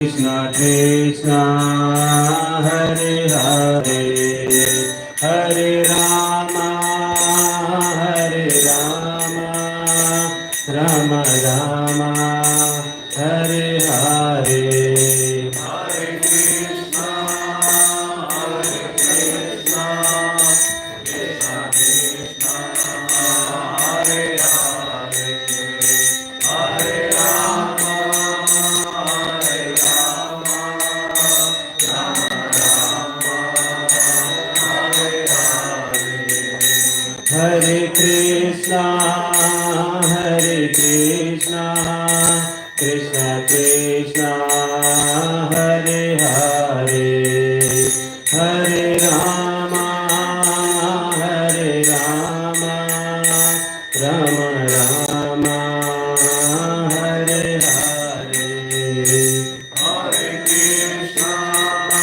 Krishna Krishna Hare Hare Hare Rama Rama Rama Hare Hare Hare Krishna Krishna Krishna Hare Hare Hare Rama Hare Krishna Krishna Krishna Hare Hare Hare Rama Rama Rama Hare Hare Hare Krishna Krishna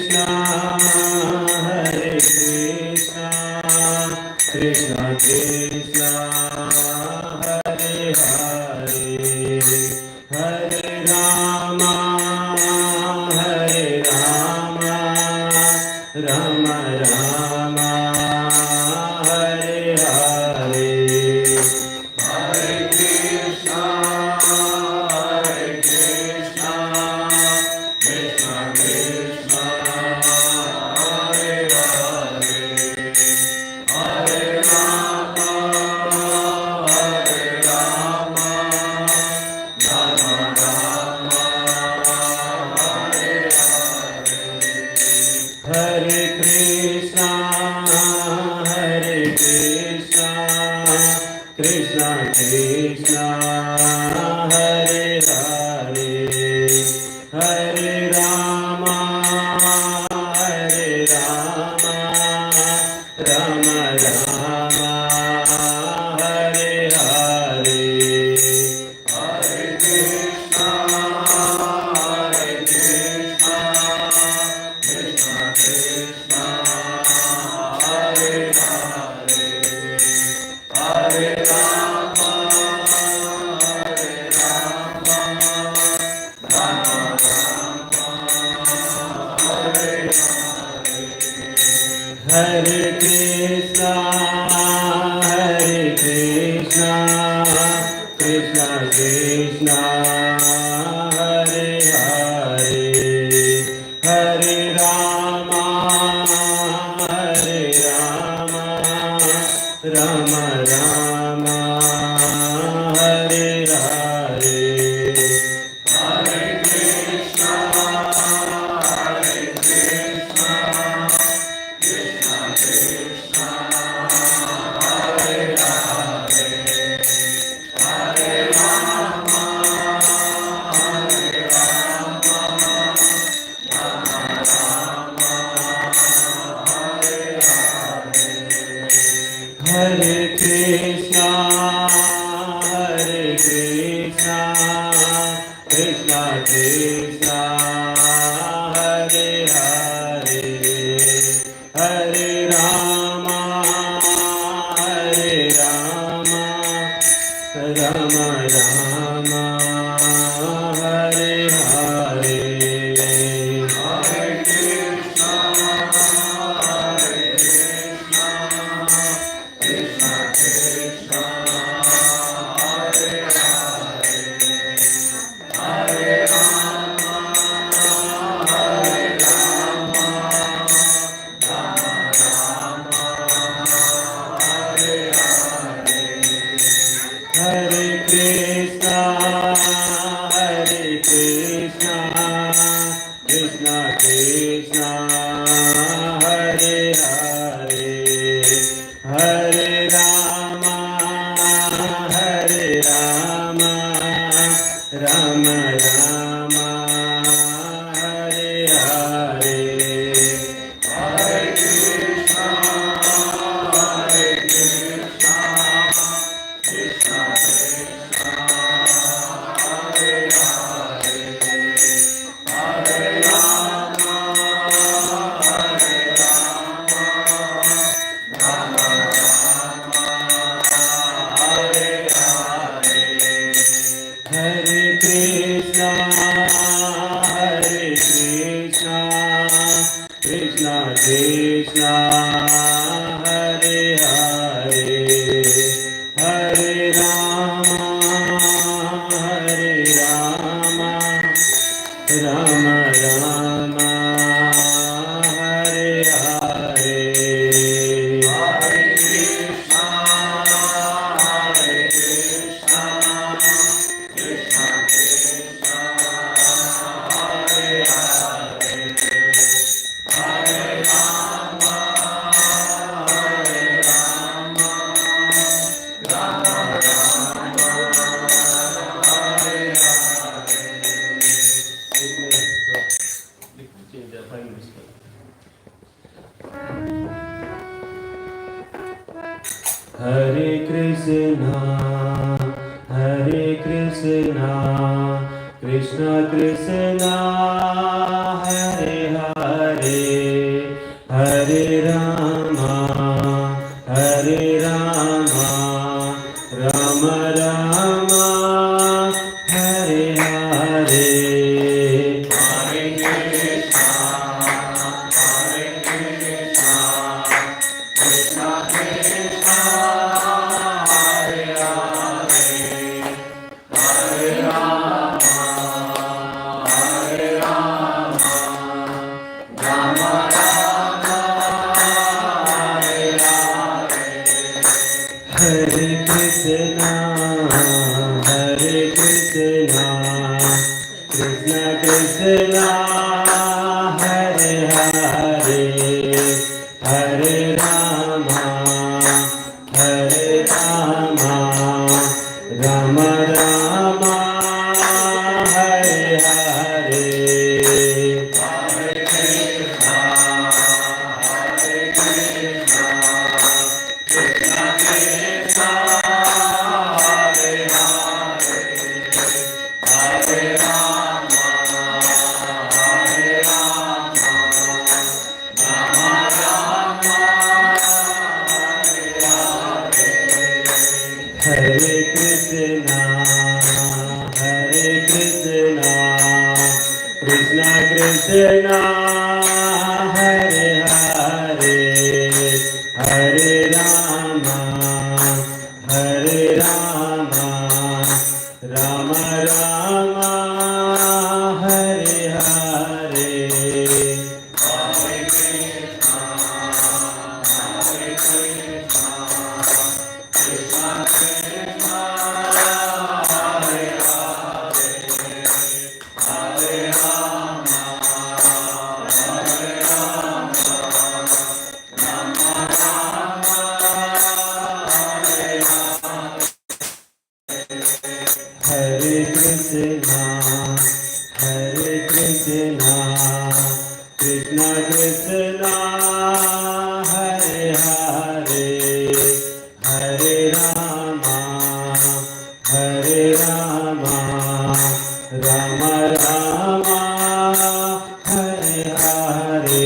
Krishna Krishna Hare Hare Hare Rama Rama Rama Hare Hare Hare Krishna Krishna Krishna Hare Hare Hare Rama Rama Rama Hare Hare Hare Krishna Krishna Krishna Krishna Hare Hare Hare Rama Rama Rama Hare Hare Hare Krishna Krishna Krishna Hare Hare Hare Rama Rama Rama Hare Hare Hare Krishna Krishna Krishna Krishna Hare Hare Hare Rama Rama Rama Hare Hare Hare Krishna Krishna Krishna Hare Hare Hare Rama Rama Rama Hare Hare Hare Krishna Krishna Krishna Krishna Hare Hare Hare Rama Hare Krishna Krishna Krishna Hare Hare Hare Rama Rama Rama Hare Hare Hare Krishna Krishna Krishna Hare Hare Hare Rama Rama Rama Hare Hare Hare Krishna Krishna Krishna Hare Hare Hare Rama Hare Krishna, Hare Krishna, Krishna Krishna, Hare Hare, Hare Rama, Hare Rama, Rama Rama, Hare Hare. Hare Krishna, Hare Krishna, Krishna Krishna, Hare Hare, Hare Rama, Hare Rama, Rama Rama, Hare Hare. Hare Krishna, Hare Krishna, Krishna Krishna, Hare Hare, Hare Rama, Hare Rama, Rama Rama, Hare Hare. Hare Krishna, Hare Krishna, Krishna Krishna, Hare Hare, Hare Rama, Hare Rama, Rama Rama, Hare Hare. Hare Krishna, Hare Krishna, Krishna Krishna, Hare Hare, Hare Rama, Hare Rama, Rama Rama, Hare Hare.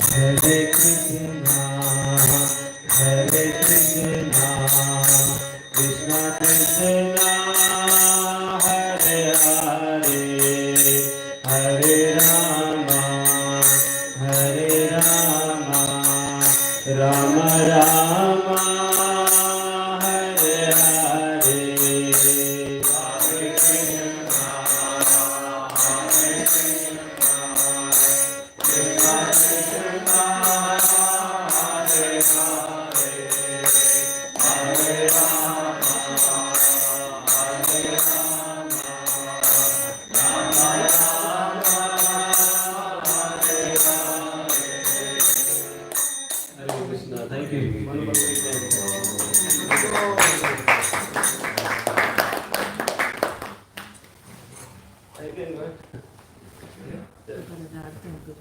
Hare Krishna, Hare Krishna, Krishna Krishna, Hare Hare, Hare Rama, Hare Rama, Rama Rama, Hare Hare. We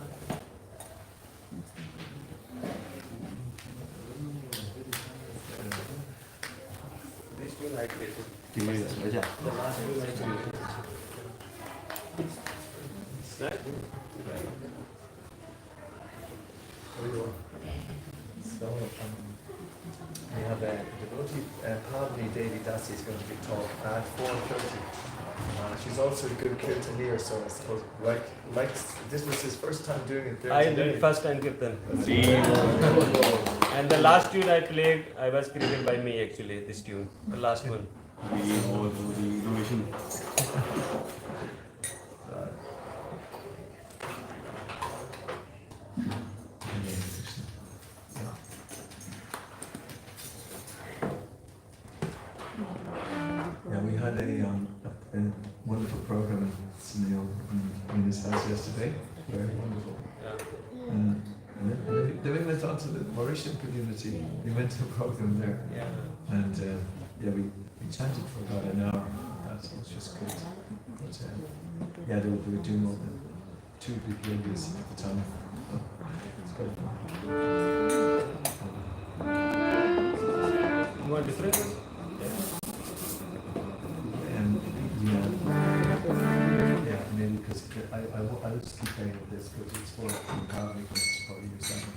have a devotee, Pavani Devi Dasi is going to be taught at 4:30. She's also a good kirtaneer, so I suppose like this was his first time doing it there. I did first time kirtan. And the last tune I played, I was created by me actually. This tune, the last one. Yeah, we had a wonderful program in his house yesterday. Very wonderful. Yeah. And then we went on to the Mauritian community. We went to a program there. Yeah. And we chanted for about an hour. That was just good. But, they were doing all the 2 BPMs at the time. It's quite fun. You want different? Maybe because I'll just keep playing with this because it's for Pavani, because it's probably your second.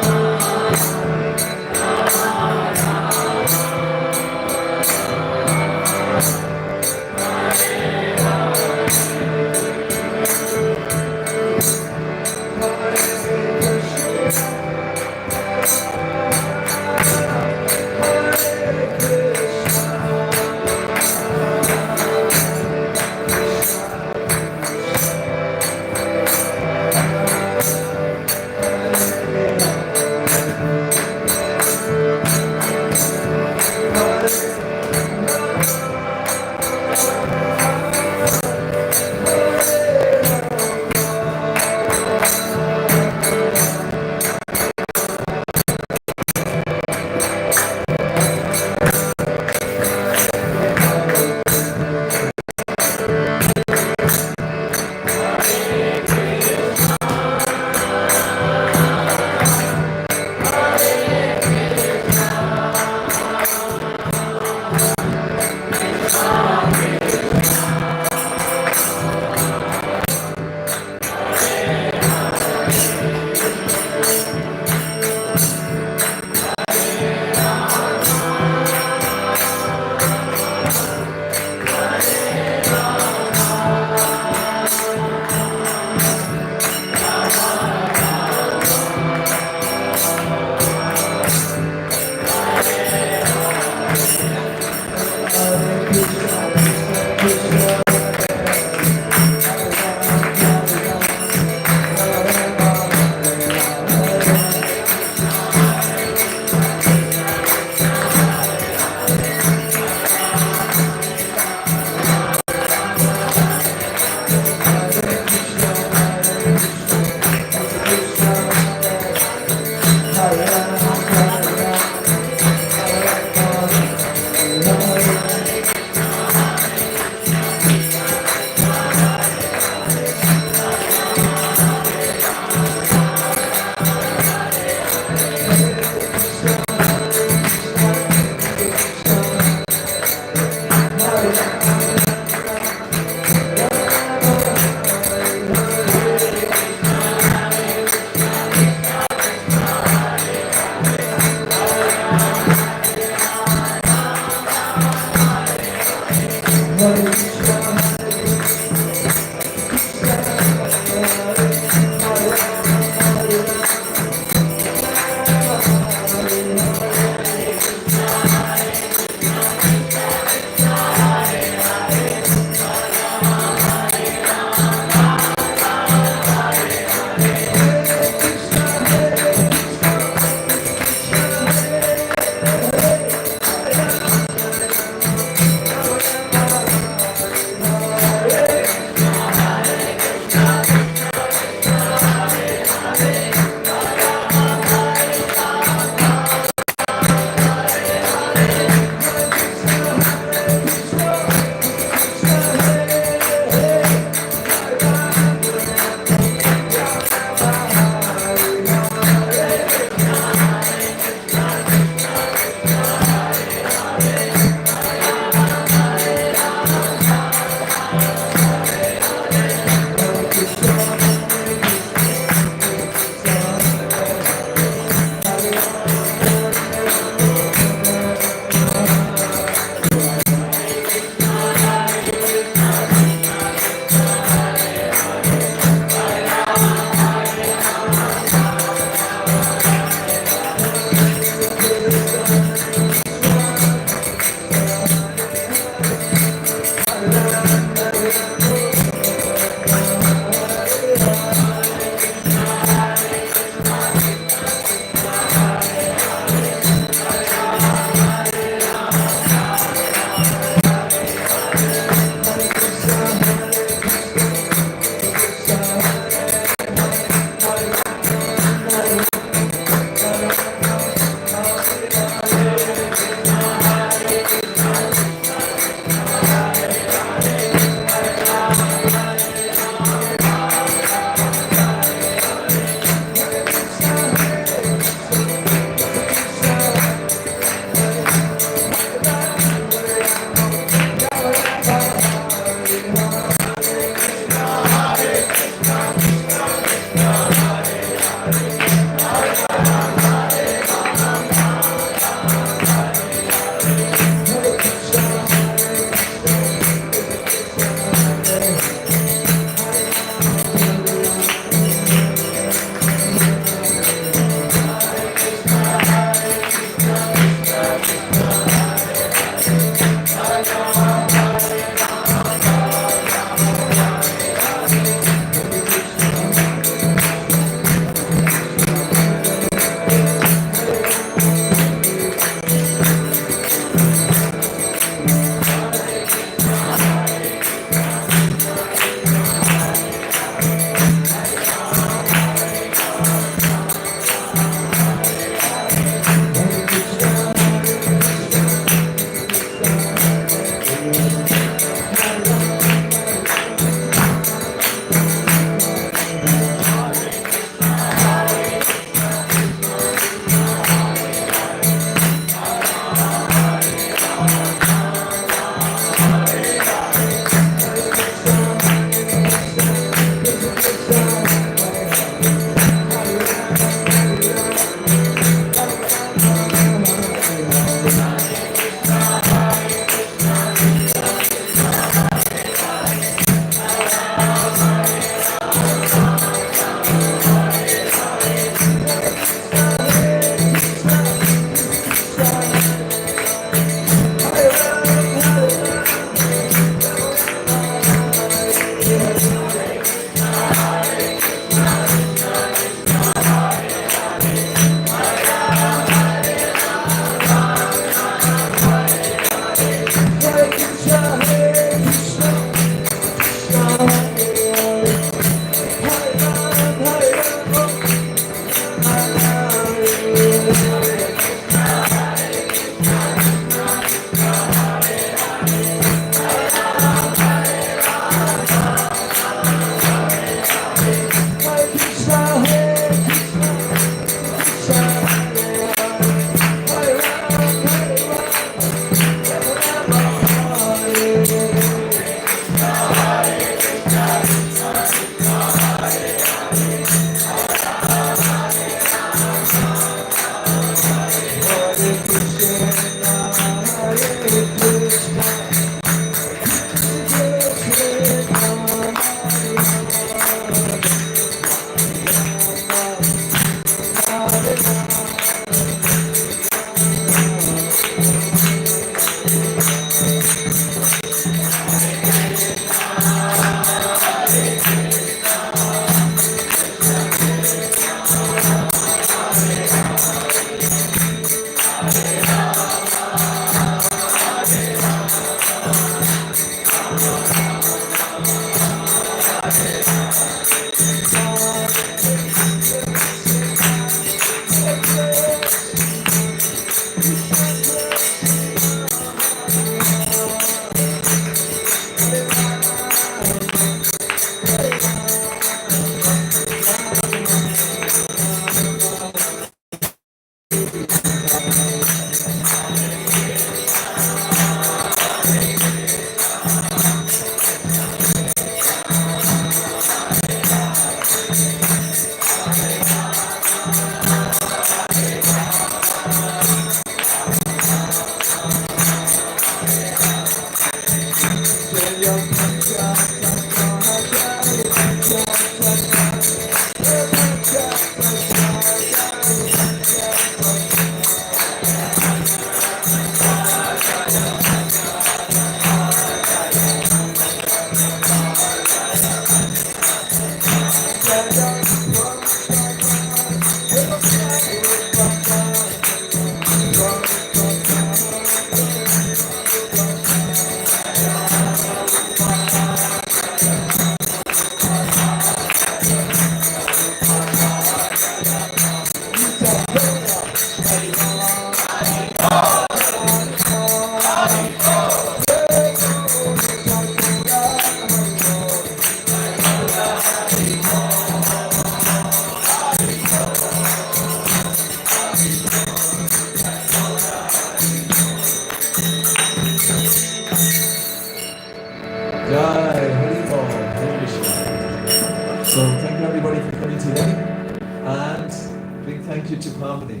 Pavani,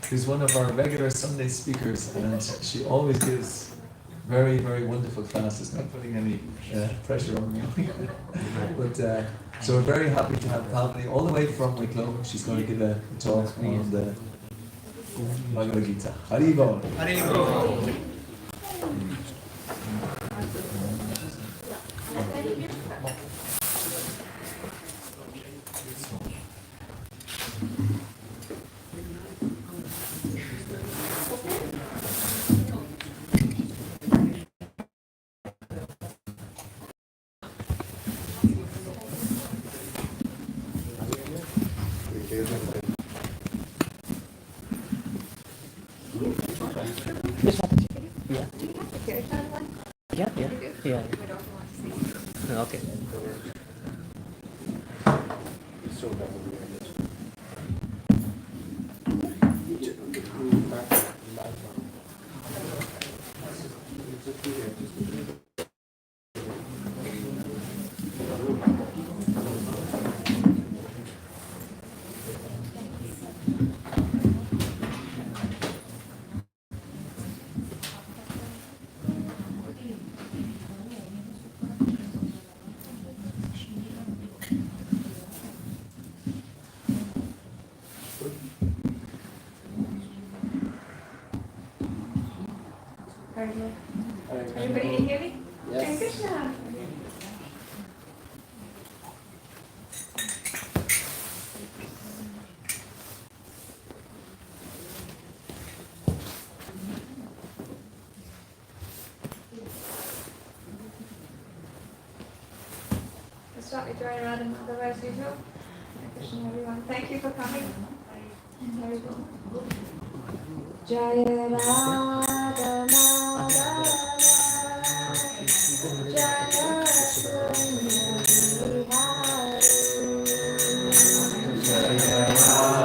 who's one of our regular Sunday speakers, and she always gives very, very wonderful classes. Not putting any pressure on me, but so we're very happy to have Pavani all the way from Wicklow. She's going to give a talk on the Bhagavad Gita. Haribol. Haribol. Yeah. Okay. Everybody can hear me? Hare Krishna. Stop me throwing around and otherwise you know. Hare Krishna, everyone. Thank you for coming. Jaya Radha Madhava Jaya Sundari Hari Jaya Radha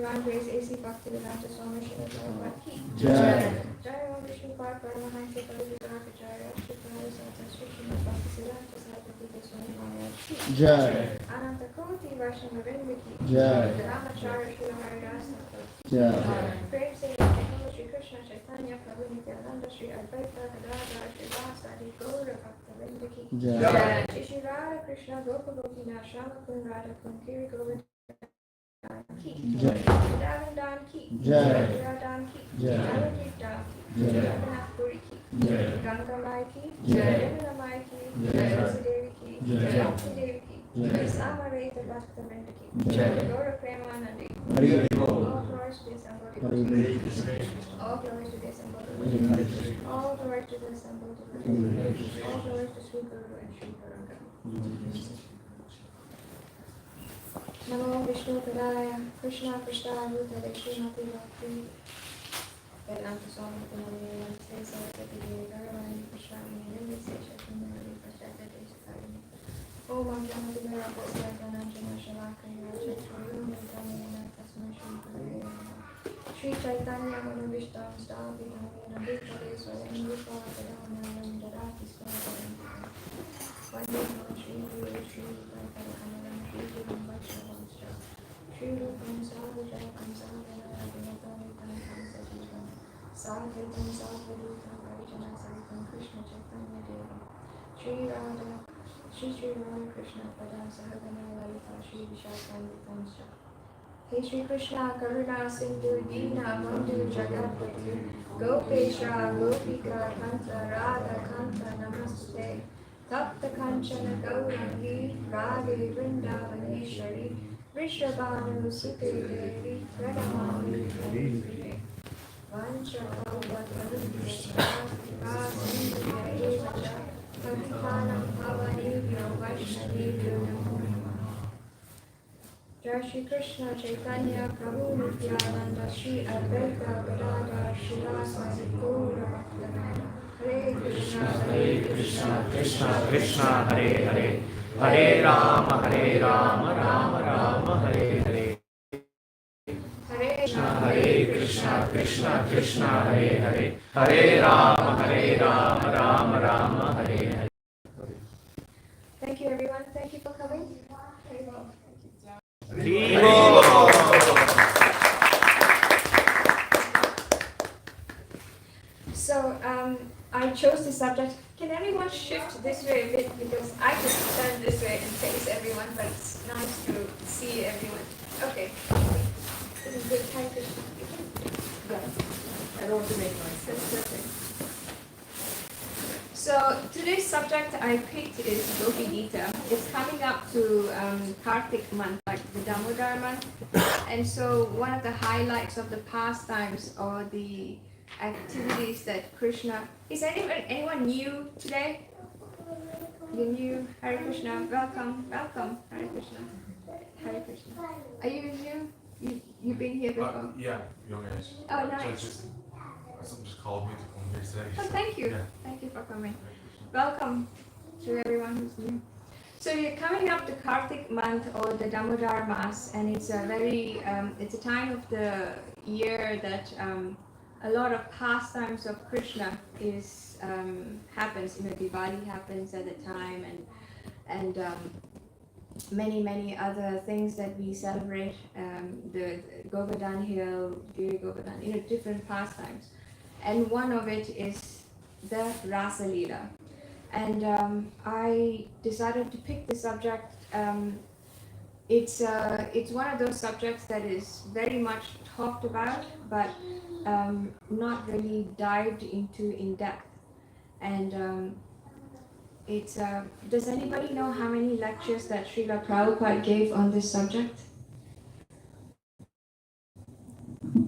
Divine Grace A.C. Bhaktivedanta Swami Srila Prabhupada Ki. Jai. Jai Om Vishnu Pada Paramahansa Parivitaka Shri Prabhupada Sata Shri Srimad Bhaktisiddhanta Saraswati Swami Maharaj Ki. Jai. Ananta Koti Vaishnava Vrinda Ki. Jai. Ramacharya Srila Haridasa Jai. Prem Se Nityananda Shri Krishna Chaitanya Prabhu Nityananda Shri Advaita Gadadhar Shri Vasadi Gaura Bhakta Vrinda Ki. Jai. Shri Shri Radha Krishna Gopa Gopina Shama Kun Radha Kun Kiri Govinda Ki. Jai. Davandan Ki. Jai. Radhan Ki. Jai. Jaladita Ki. Jai. Jagannath Puri Ki. Jai. Ganga Mai Ki. Jai. Yamuna Mai Ki. Jai. Vasudevi Ki. Jai. Bhakti Devi Ki. Jai. Samarita Bhakta Vrinda Ki. Jai. Gaura Premanandi. Hari All glories to this embodiment. All glories to this embodiment. All glories to this embodiment. All glories to Sri Guru and Sri Guranga. Namo Vishnu Padaya, Krishna Prasthaya Bhutale Srimati Bhakti Vedanta Swami Pavani Namaste Saraswati Devi Garavani Prasthami Namaste Chaitanya Prasthaya Desakari Om Ajamati Bharata Sarvananjana Shalakaya Chaturyo Nidhamena Tasma Shri Gurave Namaha Shri Chaitanya Manavishtam Stavithamena Bhutale Swayam Rupa Kadamana Darati Swami Vande Shri Guru Shri Vaiparakanam Shri Guru Vaishnavam Shri Rupam Sarvajayakam Sarvajayakam Sajivam Sarvatam Sarvadutam Vaijana Saritam Krishna Chaitanya Deva Shri Radha Shri Radha Krishna Pada Sahagana Lalita Shri Vishakam Hey Shri Krishna Karuna Sindhu Dina Bandhu Jagatpati Gopesha Gopika Kanta Radha Kanta Namaste Tapta Kanchana Gaurangi Radhe Vrindavaneshwari Vrishabhanu Sute Devi Pranamami Pranamami Vancha Kalpatarubhyascha Sindhya Evacha Patitanam Pavanebhyo Vaishnavebhyo Namo Namaha Jai Shri Krishna Chaitanya Prabhu Nityananda Shri Advaita Gadadhar Shivasadi Gaura Bhaktivinoda Hare Krishna Krishna Krishna Hare Hare Hare Rama Rama Rama Hare Hare Hare Krishna Krishna Krishna Hare Hare Hare Rama Rama Hare Hare. Thank you everyone. Thank you for coming. Very well. So I chose the subject. Can everyone shift this way a bit because I just turn this way and face everyone, but it's nice to see everyone. Okay. This is good. Hi, Krishna. I don't want to make noise. That's perfect. So today's subject I picked is Gopi Gita. It's coming up to Kartik month, like the Damodar month, and so one of the highlights of the pastimes or the activities that Krishna. Is anyone new today? You're new. Hare Krishna. Welcome. Hare Krishna. Hare Krishna. Are you new? You've been here before? Yeah, young age. Oh, So nice. someone just called me to come here today. Oh, thank you. Yeah. Thank you for coming. Welcome to everyone who's new. So you're coming up to Kartik month or the Damodar Mass, and it's a very, it's a time of the year that a lot of pastimes of Krishna is happens. You know, Diwali happens at the time, and many other things that we celebrate. The Govardhan Hill, Giri Govardhan, you know, different pastimes, and one of it is the Rasa Leela. And I decided to pick the subject. It's one of those subjects that is very much talked about, but not really dived into in depth. And it's does anybody know how many lectures that Srila Prabhupada gave on this subject?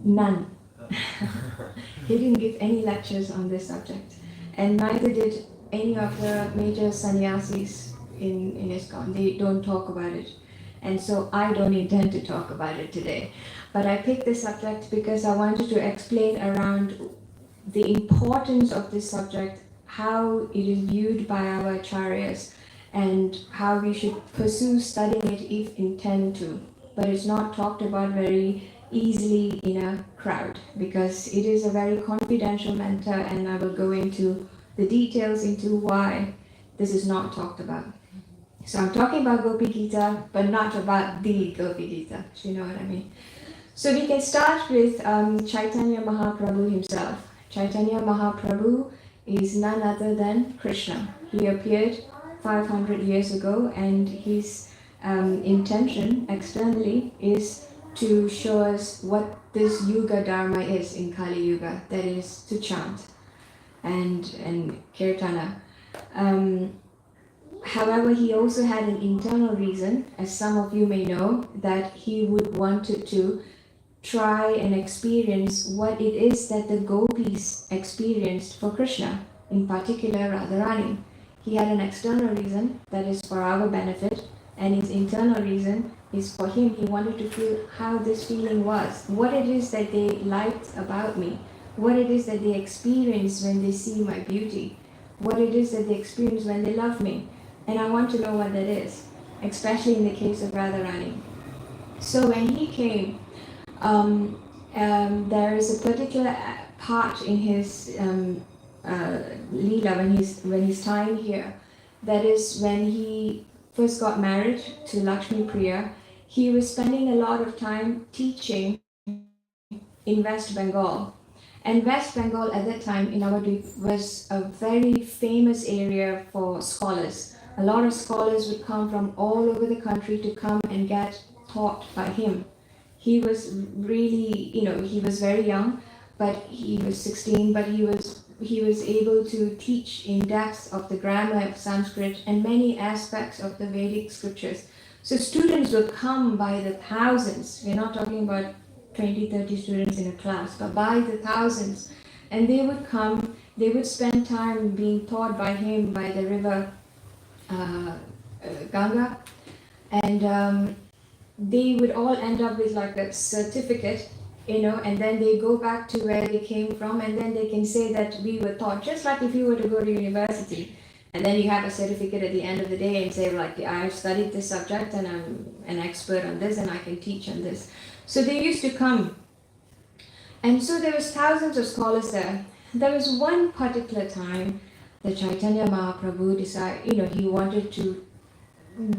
None. He didn't give any lectures on this subject, and neither did any of the major sannyasis in ISKCON. They don't talk about it, and so I don't intend to talk about it today. But I picked this subject because I wanted to explain around the importance of this subject, how it is viewed by our acharyas, and how we should pursue studying it if intend to. But it's not talked about very easily in a crowd, because it is a very confidential matter, and I will go into the details into why this is not talked about. So I'm talking about Gopi Gita, but not about the Gopi Gita. Do you know what I mean? So we can start with Chaitanya Mahaprabhu himself. Chaitanya Mahaprabhu is none other than Krishna. He appeared 500 years ago, and his intention externally is to show us what this Yuga Dharma is in Kali Yuga, that is to chant and kirtana. However, he also had an internal reason, as some of you may know, that he would wanted to try and experience what it is that the gopis experienced for Krishna, in particular Radharani. He had an external reason that is for our benefit, and his internal reason is for him. He wanted to feel how this feeling was, what it is that they liked about me, what it is that they experience when they see my beauty, what it is that they experience when they love me. And I want to know what that is, especially in the case of Radharani. So when he came, there is a particular part in his Leela, when he's time here, that is when he first got married to Lakshmi Priya. He was spending a lot of time teaching in West Bengal. And West Bengal at that time in Navadvip was a very famous area for scholars. A lot of scholars would come from all over the country to come and get taught by him. He was really, he was very young, but he was 16, but he was able to teach in depth of the grammar of Sanskrit and many aspects of the Vedic scriptures. So students would come by the thousands. We're not talking about 20, 30 students in a class, but by the thousands. And they would come, they would spend time being taught by him by the river Ganga. And they would all end up with like a certificate, and then they go back to where they came from, and then they can say that we were taught, just like if you were to go to university, and then you have a certificate at the end of the day and say like, I've studied this subject and I'm an expert on this and I can teach on this. So they used to come. And so there was thousands of scholars there. There was one particular time that Chaitanya Mahaprabhu decided, he wanted to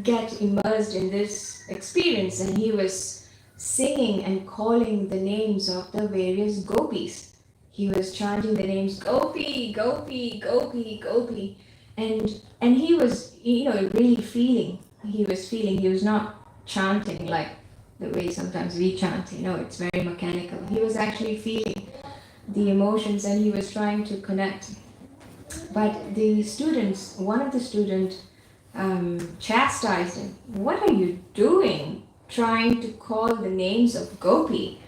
get immersed in this experience, and he was singing and calling the names of the various gopis. He was chanting the names Gopi, Gopi, Gopi, Gopi. And he was, really feeling. He was not chanting like the way sometimes we chant, it's very mechanical. He was actually feeling the emotions, and he was trying to connect. But the students, one of the students chastised him. What are you doing trying to call the names of Gopi?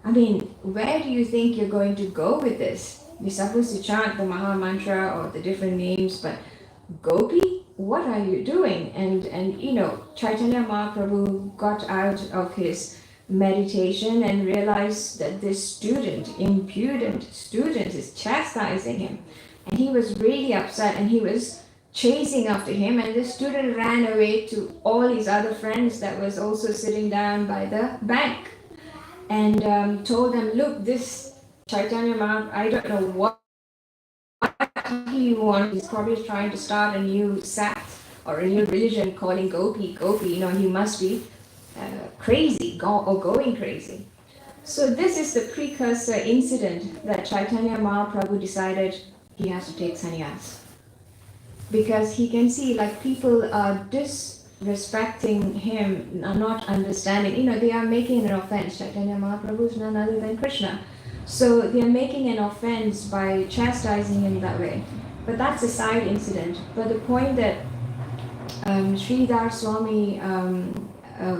I mean, where do you think you're going to go with this? You're supposed to chant the Maha Mantra or the different names, but Gopi, what are you doing? And Chaitanya Mahaprabhu got out of his meditation and realized that this impudent student is chastising him. And he was really upset, and he was chasing after him, and the student ran away to all his other friends that was also sitting down by the bank, and told them, look, this Chaitanya Mahaprabhu, I don't know what he wants. He's probably trying to start a new sect or a new religion calling Gopi, Gopi. He must be crazy or going crazy. So this is the precursor incident that Chaitanya Mahaprabhu decided he has to take sannyas. Because he can see like people are disrespecting him, are not understanding. They are making an offense. Chaitanya Mahaprabhu is none other than Krishna. So they are making an offense by chastising him that way. But that's a side incident. But the point that Sridhar Swami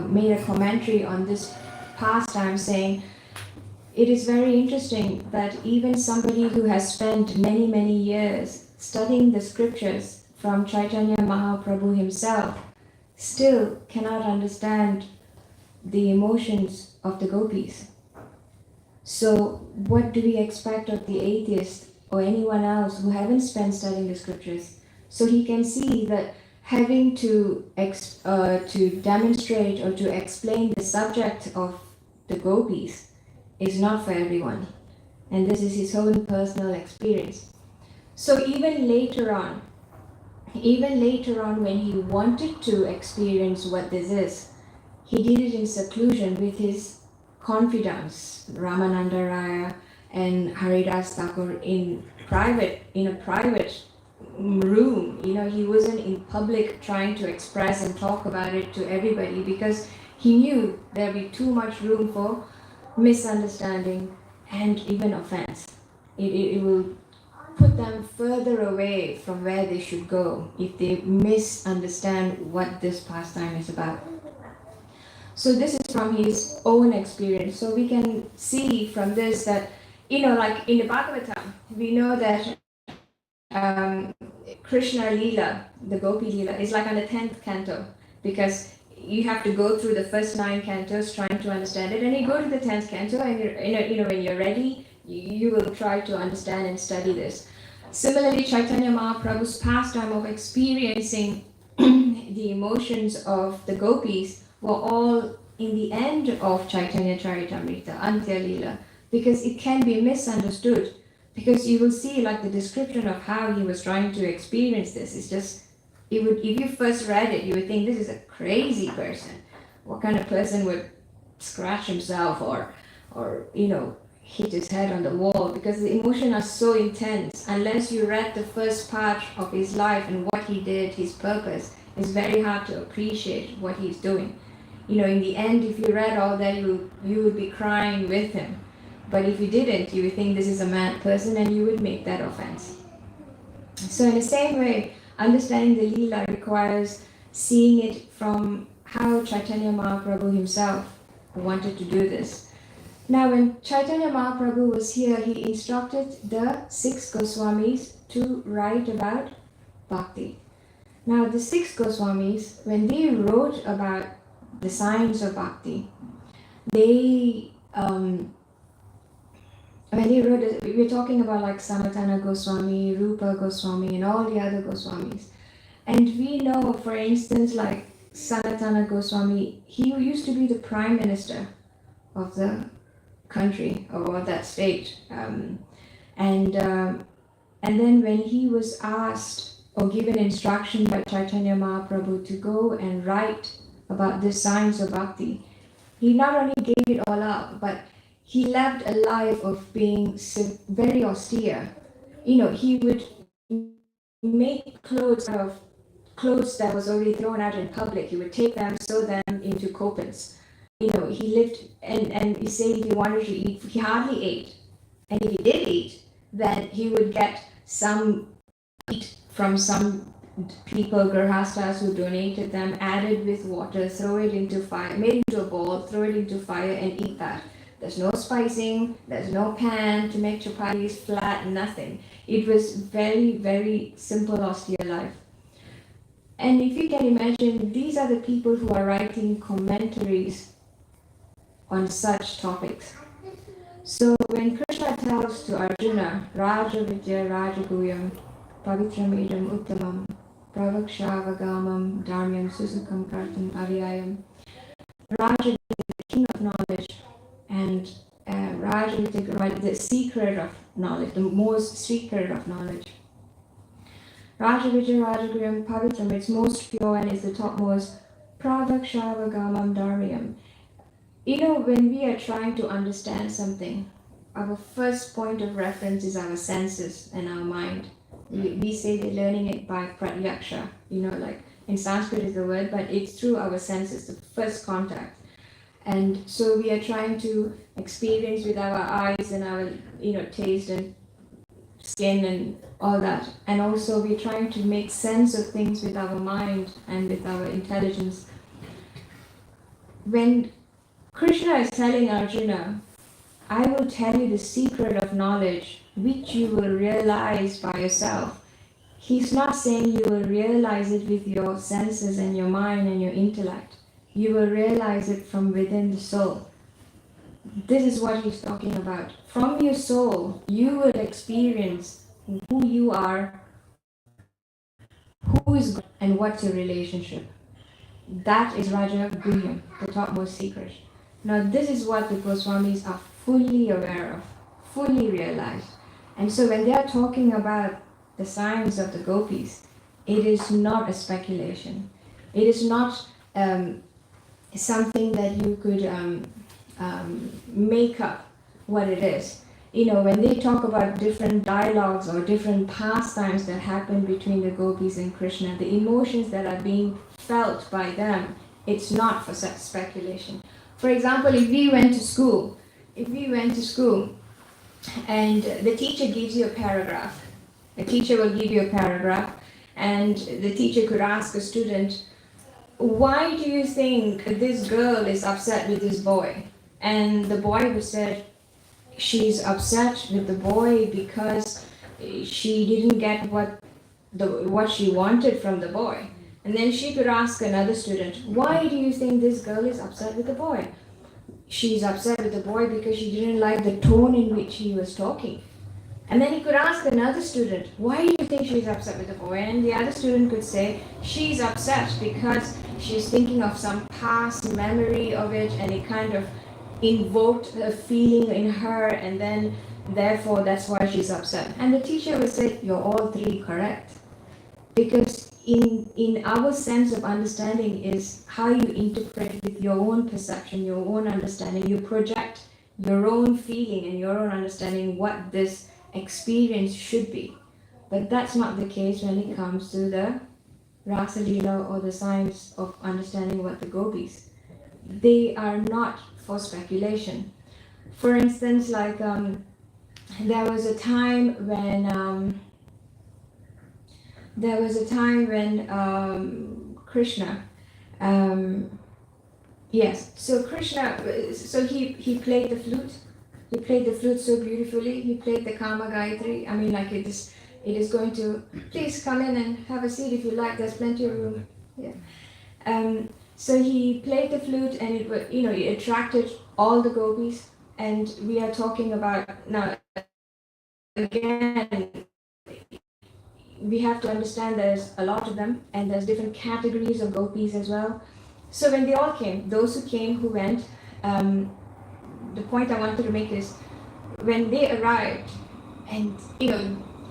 made a commentary on this pastime, saying, it is very interesting that even somebody who has spent many, many years studying the scriptures from Chaitanya Mahaprabhu himself still cannot understand the emotions of the gopis. So what do we expect of the atheist or anyone else who haven't spent studying the scriptures? So he can see that having to demonstrate or to explain the subject of the gopis is not for everyone. And this is his own personal experience. So even later on when he wanted to experience what this is, he did it in seclusion with his confidants, Ramananda Raya and Haridas Thakur, in a private room. He wasn't in public trying to express and talk about it to everybody, because he knew there'd be too much room for misunderstanding and even offense. It will put them further away from where they should go if they misunderstand what this pastime is about. So this is from his own experience. So we can see from this that, like in the Bhagavatam, we know that Krishna Leela, the Gopi Leela, is like on the 10th canto, because you have to go through the first 9 cantos trying to understand it, and you go to the 10th canto, and when you're ready, you will try to understand and study this. Similarly, Chaitanya Mahaprabhu's pastime of experiencing the emotions of the gopis were all in the end of Chaitanya Charitamrita, Antya Leela, because it can be misunderstood. Because you will see, like, the description of how he was trying to experience this is just, if you first read it, you would think this is a crazy person. What kind of person would scratch himself or hit his head on the wall? Because the emotions are so intense. Unless you read the first part of his life and what he did, his purpose, it's very hard to appreciate what he's doing. In the end, if you read all that, you would be crying with him. But if you didn't, you would think this is a mad person, and you would make that offense. So in the same way, understanding the Leela requires seeing it from how Chaitanya Mahaprabhu himself wanted to do this. Now, when Chaitanya Mahaprabhu was here, he instructed the 6 Goswamis to write about bhakti. Now, the 6 Goswamis, when they wrote about the science of bhakti, we're talking about like Sanatana Goswami, Rupa Goswami, and all the other Goswamis. And we know, for instance, like Sanatana Goswami, he used to be the prime minister of the country or that state. And then when he was asked or given instruction by Chaitanya Mahaprabhu to go and write about this science of bhakti, he not only gave it all up, but he lived a life of being very austere. He would make clothes out of clothes that was already thrown out in public. He would take them, sew them into coppins. He lived, and he said if he wanted to eat, he hardly ate. And if he did eat, then he would get some meat from some people, Grahastas, who donated them, added with water, throw it into fire, made into a bowl, throw it into fire, and eat that. There's no spicing, there's no pan to make chapatis flat, nothing. It was very, very simple, austere life. And if you can imagine, these are the people who are writing commentaries on such topics. So when Krishna tells to Arjuna, Raja Vidya Raja Guyam, Pavitramidam Uttamam, Pravakshaavagamam, Dharmyam Susukam Kartam Avyayam, Raja is the king of knowledge, and Raja is the secret of knowledge, the most secret of knowledge. Raja Vijay Raja Guyam Pavitram, it's most pure and is the topmost. Pravakshaavagamam Dharmyam. When we are trying to understand something, our first point of reference is our senses and our mind. We say we're learning it by pratyaksha, like in Sanskrit is the word, but it's through our senses, the first contact. And so we are trying to experience with our eyes and our, taste and skin and all that. And also we're trying to make sense of things with our mind and with our intelligence. When Krishna is telling Arjuna, I will tell you the secret of knowledge which you will realize by yourself. He's not saying you will realize it with your senses and your mind and your intellect. You will realize it from within the soul. This is what he's talking about. From your soul, you will experience who you are, who is God, and what's your relationship. That is Raja Guhyam, the topmost secret. Now this is what the Goswamis are fully aware of, fully realized. And so when they are talking about the science of the gopis, it is not a speculation. It is not something that you could make up what it is. You know, when they talk about different dialogues or different pastimes that happen between the gopis and Krishna, the emotions that are being felt by them, it's not for such speculation. For example, if we went to school and the teacher gives you a paragraph, the teacher will give you a paragraph, and the teacher could ask a student, why do you think this girl is upset with this boy? And the boy would say, she's upset with the boy because she didn't get what she wanted from the boy. And then she could ask another student, why do you think this girl is upset with the boy? She's upset with the boy because she didn't like the tone in which he was talking. And then he could ask another student, why do you think she's upset with the boy? And the other student could say, she's upset because she's thinking of some past memory of it, and it kind of invoked a feeling in her, and then therefore that's why she's upset. And the teacher would say, you're all three correct. Because in our sense of understanding is how you interpret with your own perception, your own understanding. You project your own feeling and your own understanding what this experience should be. But that's not the case when it comes to the Rasa Leela or the science of understanding what the gopis. They are not for speculation. For instance, like there was a time when Krishna, so Krishna, so he played the flute. He played the flute so beautifully. He played the Kama Gayatri. I mean, like it is going to, please come in and have a seat if you like. There's plenty of room. Yeah. So he played the flute, and it attracted all the gopis. And we are talking about now. Again, we have to understand there's a lot of them, and there's different categories of gopis as well. So when they all came, those who came, who went, the point I wanted to make is when they arrived, and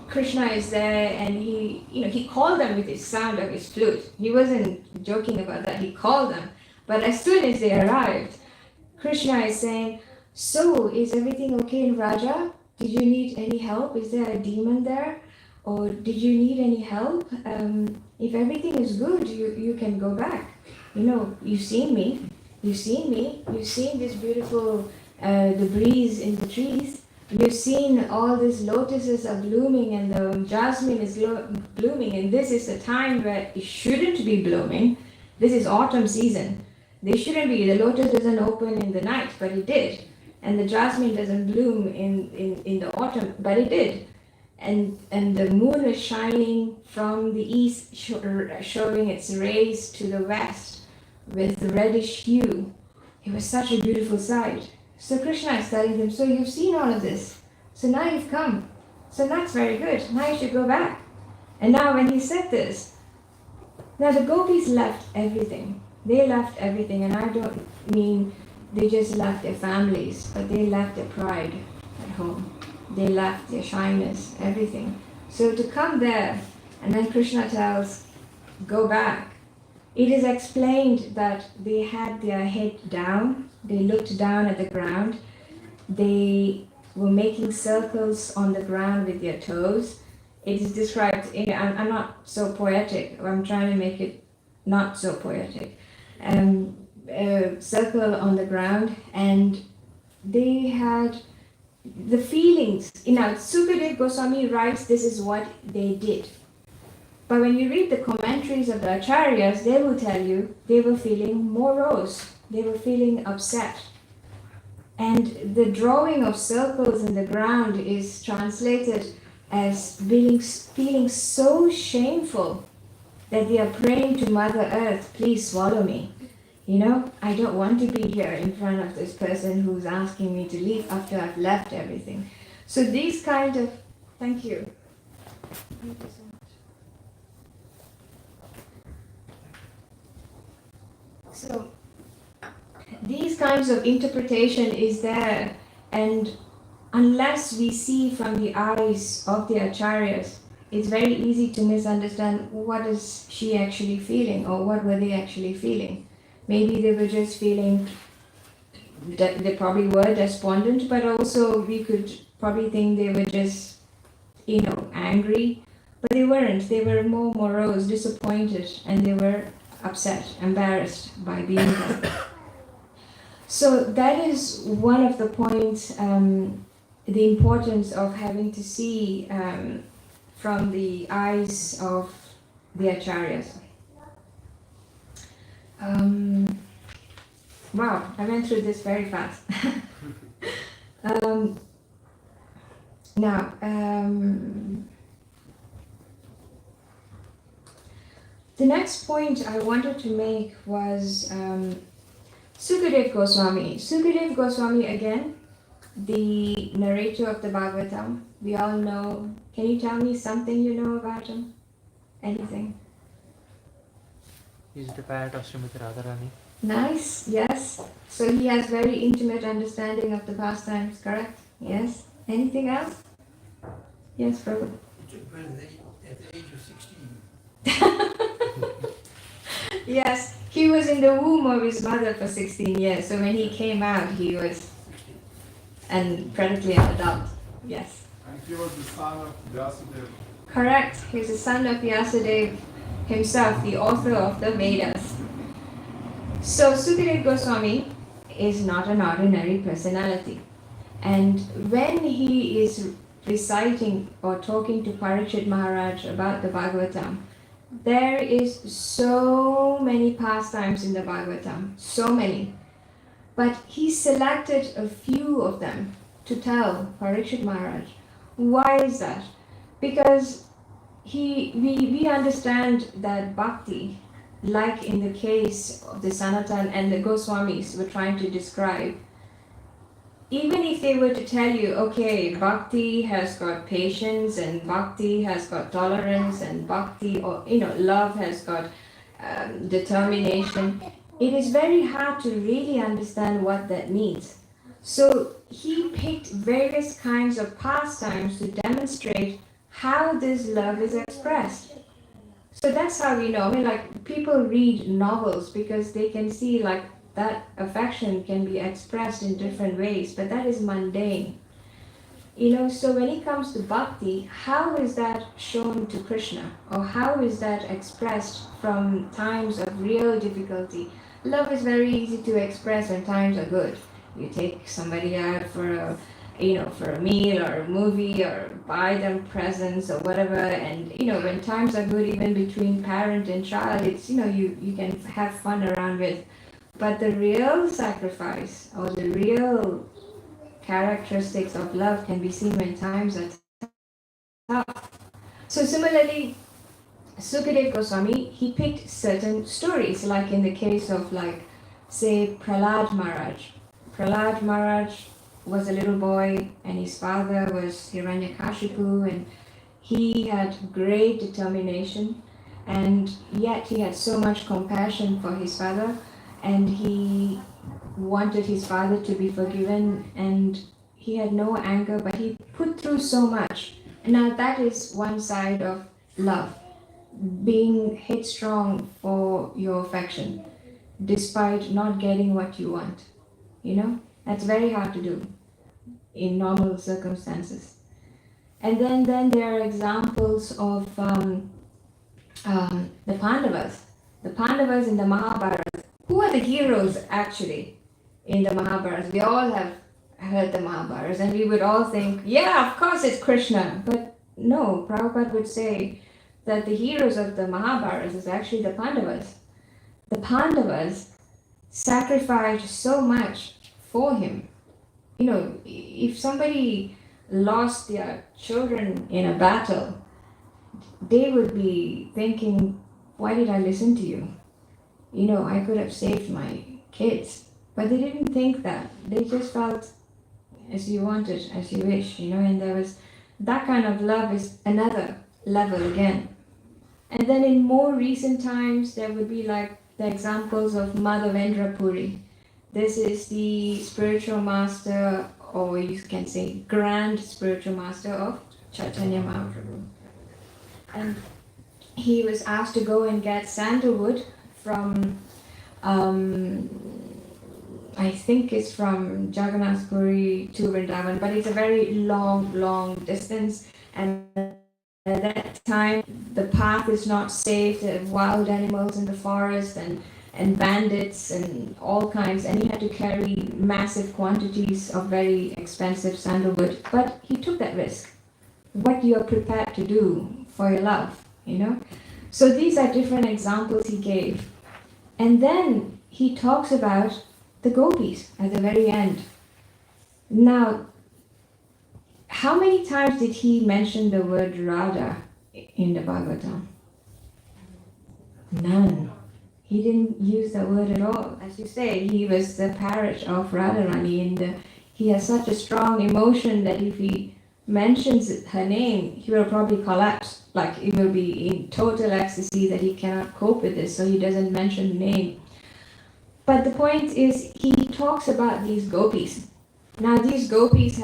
Krishna is there, and he called them with his sound of his flute. He wasn't joking about that. He called them, but as soon as they arrived, Krishna is saying, "So is everything okay in Raja? Did you need any help? Is there a demon there? Or did you need any help? If everything is good, you can go back. You've seen me. You've seen this beautiful, the breeze in the trees. You've seen all these lotuses are blooming, and the jasmine is blooming, and this is the time where it shouldn't be blooming. This is autumn season. They shouldn't be. The lotus doesn't open in the night, but it did. And the jasmine doesn't bloom in the autumn, but it did. And the moon is shining from the east, showing its rays to the west with reddish hue. It was such a beautiful sight. So Krishna is telling them, so you've seen all of this. So now you've come. So that's very good. Now you should go back. And now when he said this, now the gopis left everything. They left everything, and I don't mean they just left their families, but they left their pride at home. They left their shyness, everything. So to come there, and then Krishna tells, go back. It is explained that they had their head down, they looked down at the ground, they were making circles on the ground with their toes. It is described, I'm not so poetic, I'm trying to make it not so poetic. Circle on the ground, and they had the feelings. Sukadev Goswami writes this is what they did. But when you read the commentaries of the acharyas, they will tell you they were feeling morose, they were feeling upset. And the drawing of circles in the ground is translated as feeling so shameful that they are praying to Mother Earth, please swallow me. I don't want to be here in front of this person who's asking me to leave after I've left everything. So these kind of, thank you. Thank you so much. So these kinds of interpretation is there, And unless we see from the eyes of the acharyas, it's very easy to misunderstand what is she actually feeling or what were they actually feeling. Maybe they were just feeling that they probably were despondent, but also we could probably think they were just, angry. But they weren't. They were more morose, disappointed, and they were upset, embarrassed by being there. So that is one of the points, the importance of having to see from the eyes of the acharyas. Wow, I went through this very fast. Now, the next point I wanted to make was Sukadev Goswami. Sukadev Goswami, again, the narrator of the Bhagavatam. We all know. Can you tell me something you know about him? Anything? He's the parrot of Srimati Radharani. Nice, yes. So he has very intimate understanding of the pastimes, correct? Yes. Anything else? Yes, Prabhu. He took birth at the age of 16. Yes, he was in the womb of his mother for 16 years. So when he came out, he was practically an adult. Yes. And he was the son of Vyasadeva. Correct. He's the son of Vyasadeva himself, the author of the Vedas. So Sukadeva Goswami is not an ordinary personality. And when he is reciting or talking to Parikshit Maharaj about the Bhagavatam, there is so many pastimes in the Bhagavatam, so many. But he selected a few of them to tell Parikshit Maharaj. Why is that? Because we understand that bhakti, like in the case of the Sanatan and the Goswamis were trying to describe, even if they were to tell you, okay, bhakti has got patience and bhakti has got tolerance and bhakti, or love has got determination, it is very hard to really understand what that means. So he picked various kinds of pastimes to demonstrate how this love is expressed. So that's how we know. I mean, like, people read novels because they can see like that affection can be expressed in different ways, but that is mundane. So when it comes to bhakti, how is that shown to Krishna? Or how is that expressed from times of real difficulty? Love is very easy to express when times are good. You take somebody out for a meal or a movie or buy them presents or whatever, and when times are good, even between parent and child, it's you can have fun around with. But the real sacrifice or the real characteristics of love can be seen when times are tough. So similarly, Sukadeva Goswami, he picked certain stories, like in the case of, say, Prahlad Maharaj. Prahlad Maharaj was a little boy and his father was Hiranyakashipu, and he had great determination, and yet he had so much compassion for his father, and he wanted his father to be forgiven, and he had no anger, but he put through so much. Now that is one side of love, being headstrong for your affection despite not getting what you want. That's very hard to do in normal circumstances. And then there are examples of the Pandavas. The Pandavas in the Mahabharata. Who are the heroes actually in the Mahabharata? We all have heard the Mahabharata and we would all think, yeah, of course it's Krishna. But no, Prabhupada would say that the heroes of the Mahabharata is actually the Pandavas. The Pandavas sacrificed so much for him. If somebody lost their children in a battle, they would be thinking, why did I listen to you? I could have saved my kids. But they didn't think that. They just felt as you wanted, as you wish, and there was that kind of love is another level again. And then in more recent times, there would be like the examples of Madhavendra Puri. This is the spiritual master or you can say grand spiritual master of Chaitanya Mahaprabhu. And he was asked to go and get sandalwood from, I think it's from Jagannath Puri to Vrindavan, but it's a very long distance. And at that time, the path is not safe. There are wild animals in the forest and bandits and all kinds. And he had to carry massive quantities of very expensive sandalwood. But he took that risk. What you are prepared to do for your love, you know. So these are different examples he gave. And then he talks about the gopis at the very end. Now, how many times did he mention the word Radha in the Bhagavatam? None. He didn't use that word at all. As you say, he was the parrot of Radharani, and he has such a strong emotion that if he mentions her name, he will probably collapse. Like, he will be in total ecstasy that he cannot cope with this, so he doesn't mention the name. But the point is, he talks about these gopis. Now, these gopis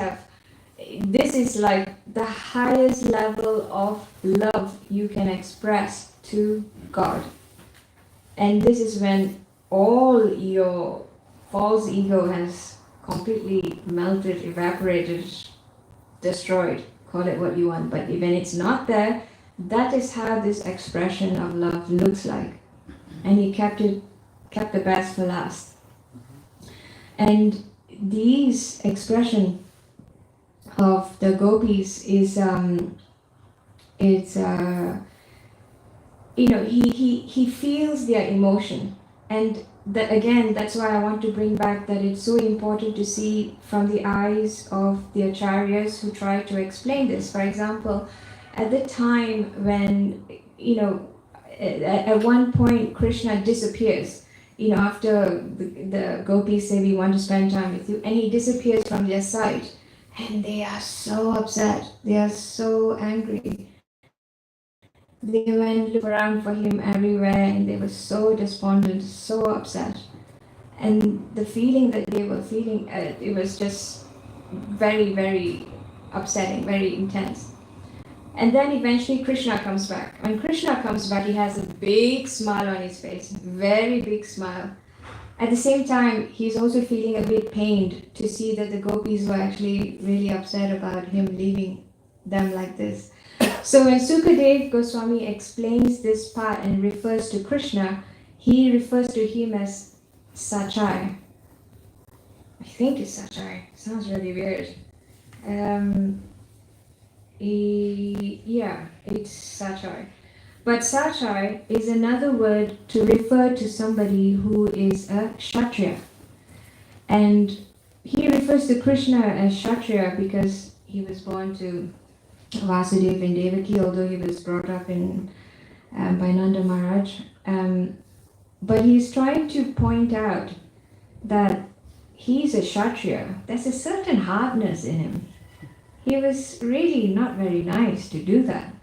this is like the highest level of love you can express to God. And this is when all your false ego has completely melted, evaporated, destroyed, call it what you want. But when it's not there, that is how this expression of love looks like. And he kept the best for last. And these expression of the gopis is he feels their emotion. And that, again, that's why I want to bring back that it's so important to see from the eyes of the acharyas who try to explain this. For example, at the time when, at one point Krishna disappears, after the gopis say, we want to spend time with you, and he disappears from their sight, and they are so upset, they are so angry. They went look around for him everywhere, and they were so despondent, so upset. And the feeling that they were feeling, it was just very, very upsetting, very intense. And then eventually Krishna comes back. When Krishna comes back, he has a big smile on his face, very big smile. At the same time, he's also feeling a bit pained to see that the gopis were actually really upset about him leaving them like this. So when Sukadev Goswami explains this part and refers to Krishna, he refers to him as Sachai. I think it's Sachai. Sounds really weird. It's Sachai. But Sachai is another word to refer to somebody who is a Kshatriya. And he refers to Krishna as Kshatriya because he was born to Vasudeva and Devaki, although he was brought up in by Nanda Maharaj. But he's trying to point out that he's a Kshatriya. There's a certain hardness in him. He was really not very nice to do that.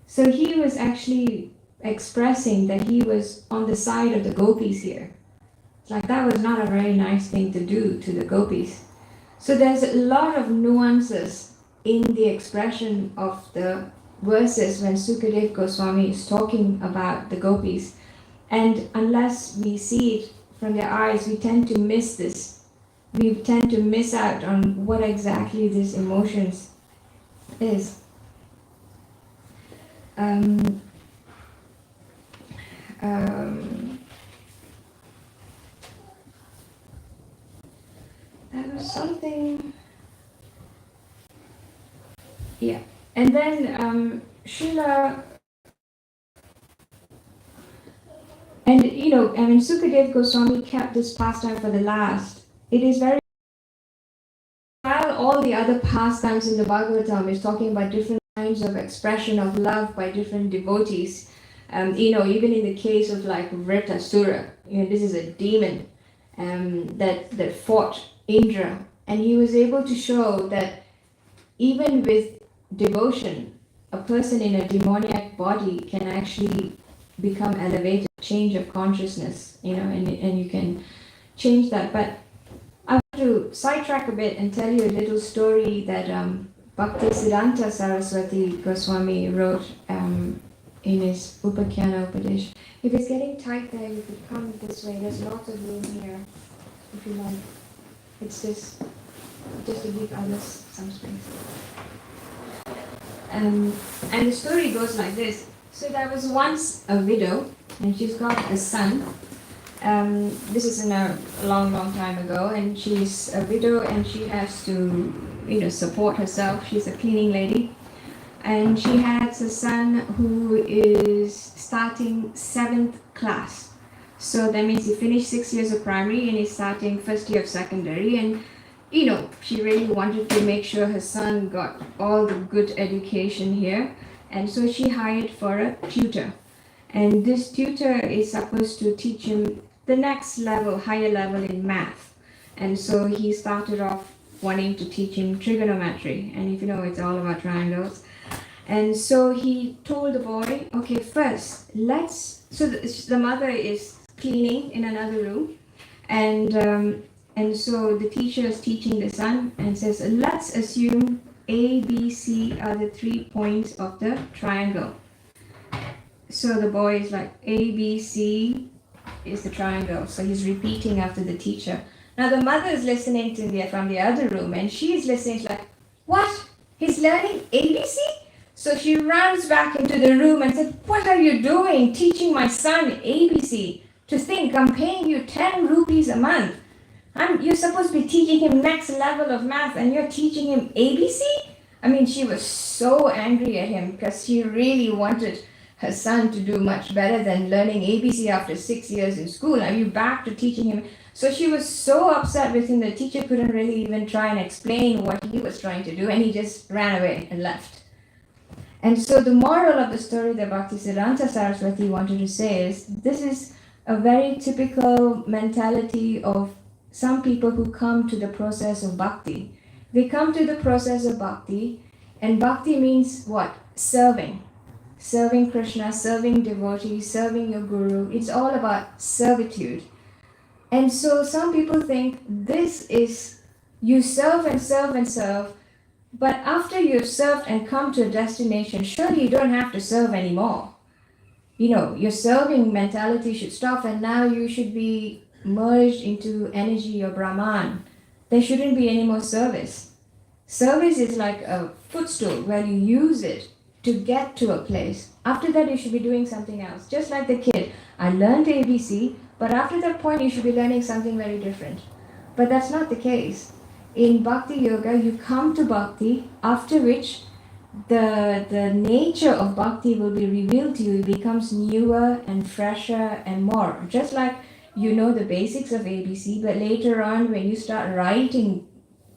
So he was actually expressing that he was on the side of the gopis here. Like, that was not a very nice thing to do to the gopis. So there's a lot of nuances in the expression of the verses when Sukadev Goswami is talking about the gopis. And unless we see it from their eyes, we tend to miss this. We tend to miss out on what exactly these emotions is. That was something. Yeah. And then Srila. And Sukadev Goswami kept this pastime for the last. It is very. While all the other pastimes in the Bhagavatam is talking about different kinds of expression of love by different devotees, even in the case of like Vritasura, this is a demon that fought Indra, and he was able to show that even with devotion, a person in a demoniac body can actually become elevated, change of consciousness, and you can change that. But I want to sidetrack a bit and tell you a little story that Bhaktisiddhanta Saraswati Goswami wrote in his Upakhana Upadesh. If it's getting tight there, you could come this way. There's lots of room here, if you like. It's just to give others some space. And the story goes like this. So there was once a widow, and she's got a son. This is in a long, long time ago, and she's a widow, and she has to, support herself. She's a cleaning lady, and she has a son who is starting 7th class. So that means he finished 6 years of primary and he's starting first year of secondary. And she really wanted to make sure her son got all the good education here, and so she hired for a tutor. And this tutor is supposed to teach him the next level, higher level in math. And so he started off wanting to teach him trigonometry. And if you know, it's all about triangles. And so he told the boy, okay, first, so the mother is cleaning in another room. And so the teacher is teaching the son and says, let's assume A, B, C are the 3 points of the triangle. So the boy is like, A, B, C is the triangle. So he's repeating after the teacher. Now the mother is listening from the other room, and she's listening. She's like, what? He's learning ABC? So she runs back into the room and said, what are you doing teaching my son ABC? To think I'm paying you 10 rupees a month. You're supposed to be teaching him next level of math, and you're teaching him ABC? I mean, she was so angry at him because she really wanted her son to do much better than learning ABC after 6 years in school. Are you back to teaching him? So she was so upset with him, the teacher couldn't really even try and explain what he was trying to do, and he just ran away and left. And so the moral of the story that Bhaktisiddhanta Saraswati wanted to say is, this is a very typical mentality of some people who come to the process of bhakti. They come to the process of bhakti, and bhakti means what? Serving. Serving Krishna, serving devotees, serving your guru. It's all about servitude. And so some people think this is, you serve and serve and serve, but after you've served and come to a destination, surely you don't have to serve anymore. Your serving mentality should stop, and now you should be merged into energy or Brahman. There shouldn't be any more service. Service is like a footstool where you use it to get to a place. After that, you should be doing something else. Just like the kid, I learned ABC, but after that point, you should be learning something very different. But that's not the case. In Bhakti Yoga, you come to Bhakti, after which the nature of Bhakti will be revealed to you. It becomes newer and fresher and more. Just like you know the basics of ABC, but later on when you start writing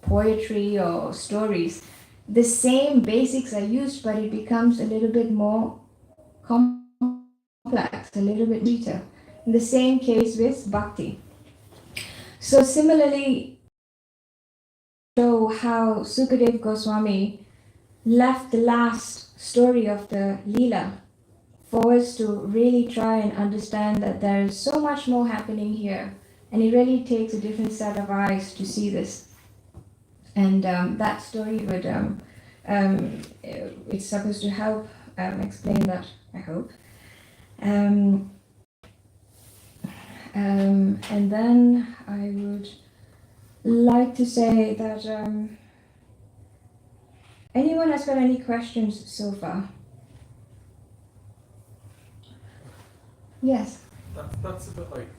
poetry or stories, the same basics are used, but it becomes a little bit more complex, a little bit deeper. In the same case with Bhakti. So similarly, show how Sukadev Goswami left the last story of the Leela for us to really try and understand that there is so much more happening here, and it really takes a different set of eyes to see this. And that story would it's supposed to help explain that, I hope. And then I would like to say that anyone has got any questions so far? Yes. That's a bit like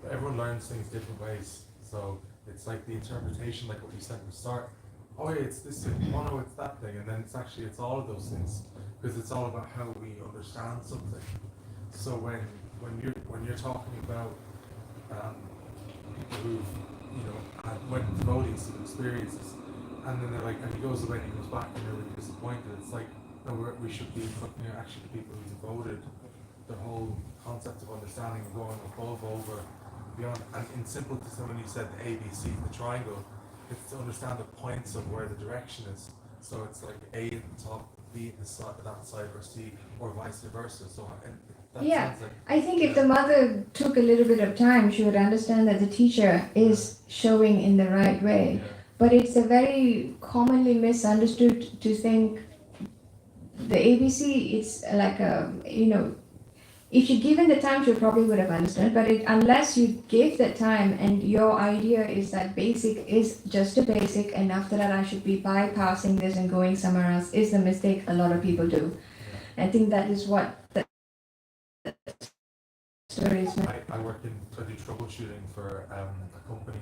everyone learns things different ways. So it's like the interpretation, like what you said at the start. Oh yeah, it's this thing. Oh no, it's that thing. And then it's all of those things, because it's all about how we understand something. So when you're talking about people who went to devotees and experiences, and then they're like, and he goes away and he comes back and they're really disappointed. It's like, no, we should be looking at actually the people who devoted the whole concept of understanding and going above, over, beyond. And in simplicity, when you said the ABC, the triangle, it's to understand the points of where the direction is. So it's like A at the top, B at the side, that side, or C, or vice versa. So That Yeah. sounds like I think if the mother took a little bit of time, she would understand that the teacher is showing in the right way. yeah. But it's a very commonly misunderstood to think the ABC, it's like a, if you given the time, she probably would have understood. But unless you gave that time and your idea is that basic is just a basic and after that I should be bypassing this and going somewhere else, is the mistake a lot of people do. I think that is what the story is meant. I do troubleshooting for a company.